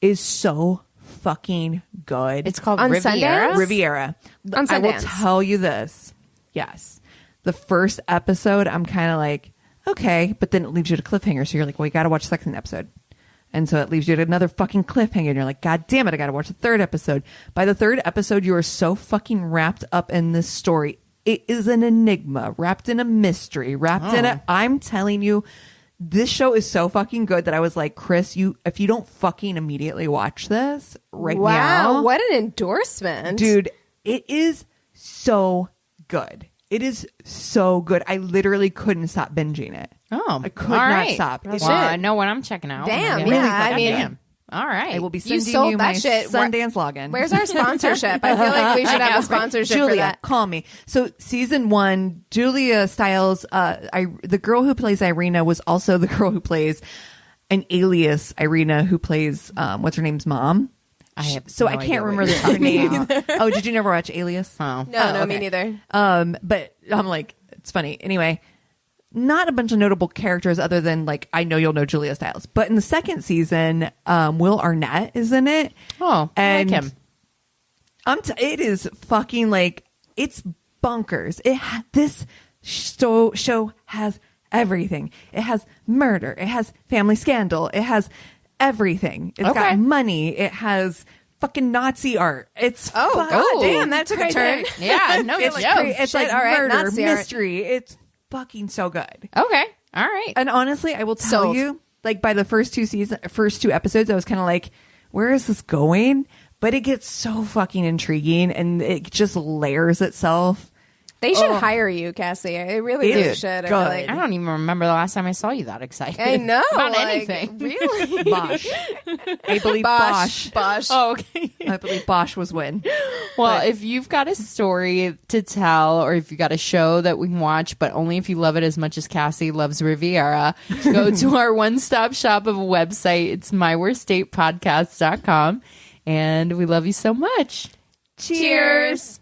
Is so fucking good. It's called On Riviera. Sundance? Riviera. On I will Sundance. tell you this. Yes. The first episode, I'm kind of okay, but then it leaves you at a cliffhanger. So you're like, well, you got to watch the 2nd episode. And so it leaves you at another fucking cliffhanger. And you're like, God damn it, I got to watch the 3rd episode. By the 3rd episode, you are so fucking wrapped up in this story. It is an enigma, wrapped in a mystery, wrapped in a, I'm telling you, this show is so fucking good that I was like, Chris, if you don't fucking immediately watch this right now. wow, what an endorsement, Dude, it is so good. It is so good. I literally couldn't stop binging it. Oh, I could all not right. stop. Well, It's I know what I'm checking out. Damn, Yeah. yeah, I mean- Goddamn. All right. I will be You sending sold you that my shit. Sundance login. Where's our sponsorship? I feel like we should have a sponsorship Julia, for that. call me. So season 1, Julia Stiles, the girl who plays Irina was also the girl who plays an alias Irina who plays what's her name's mom. I have So no I idea can't what remember you're her name. Oh, did you never watch Alias? Oh. No, me okay. neither. But I'm like, it's funny. Anyway, not a bunch of notable characters other than I know you'll know Julia Stiles. But in the 2nd season, Will Arnett is in it. Oh, I like And him. It is fucking it's bonkers. This show has everything. It has murder. It has family scandal. It has everything. It's Okay. got money. It has fucking Nazi art. It's God damn, that took a turn. Yeah, no, it's joke. it's like All right, murder Nazi art. mystery. It's fucking so good. Okay, all right. And honestly, I will tell Sold. you, like by the first two episodes, I was kind of like, where is this going? But it gets so fucking intriguing, and it just layers itself. They should hire you, Cassie. I really Dude, should. I good. feel like. I don't even remember the last time I saw you that excited. I know. about like, anything. Really? Bosch. I believe Bosch. Bosch. Oh, okay. I believe Bosch was win. Well, if you've got a story to tell, or if you got a show that we can watch, but only if you love it as much as Cassie loves Riviera, go to our one-stop shop of a website. It's myworstdatepodcast.com. And we love you so much. Cheers.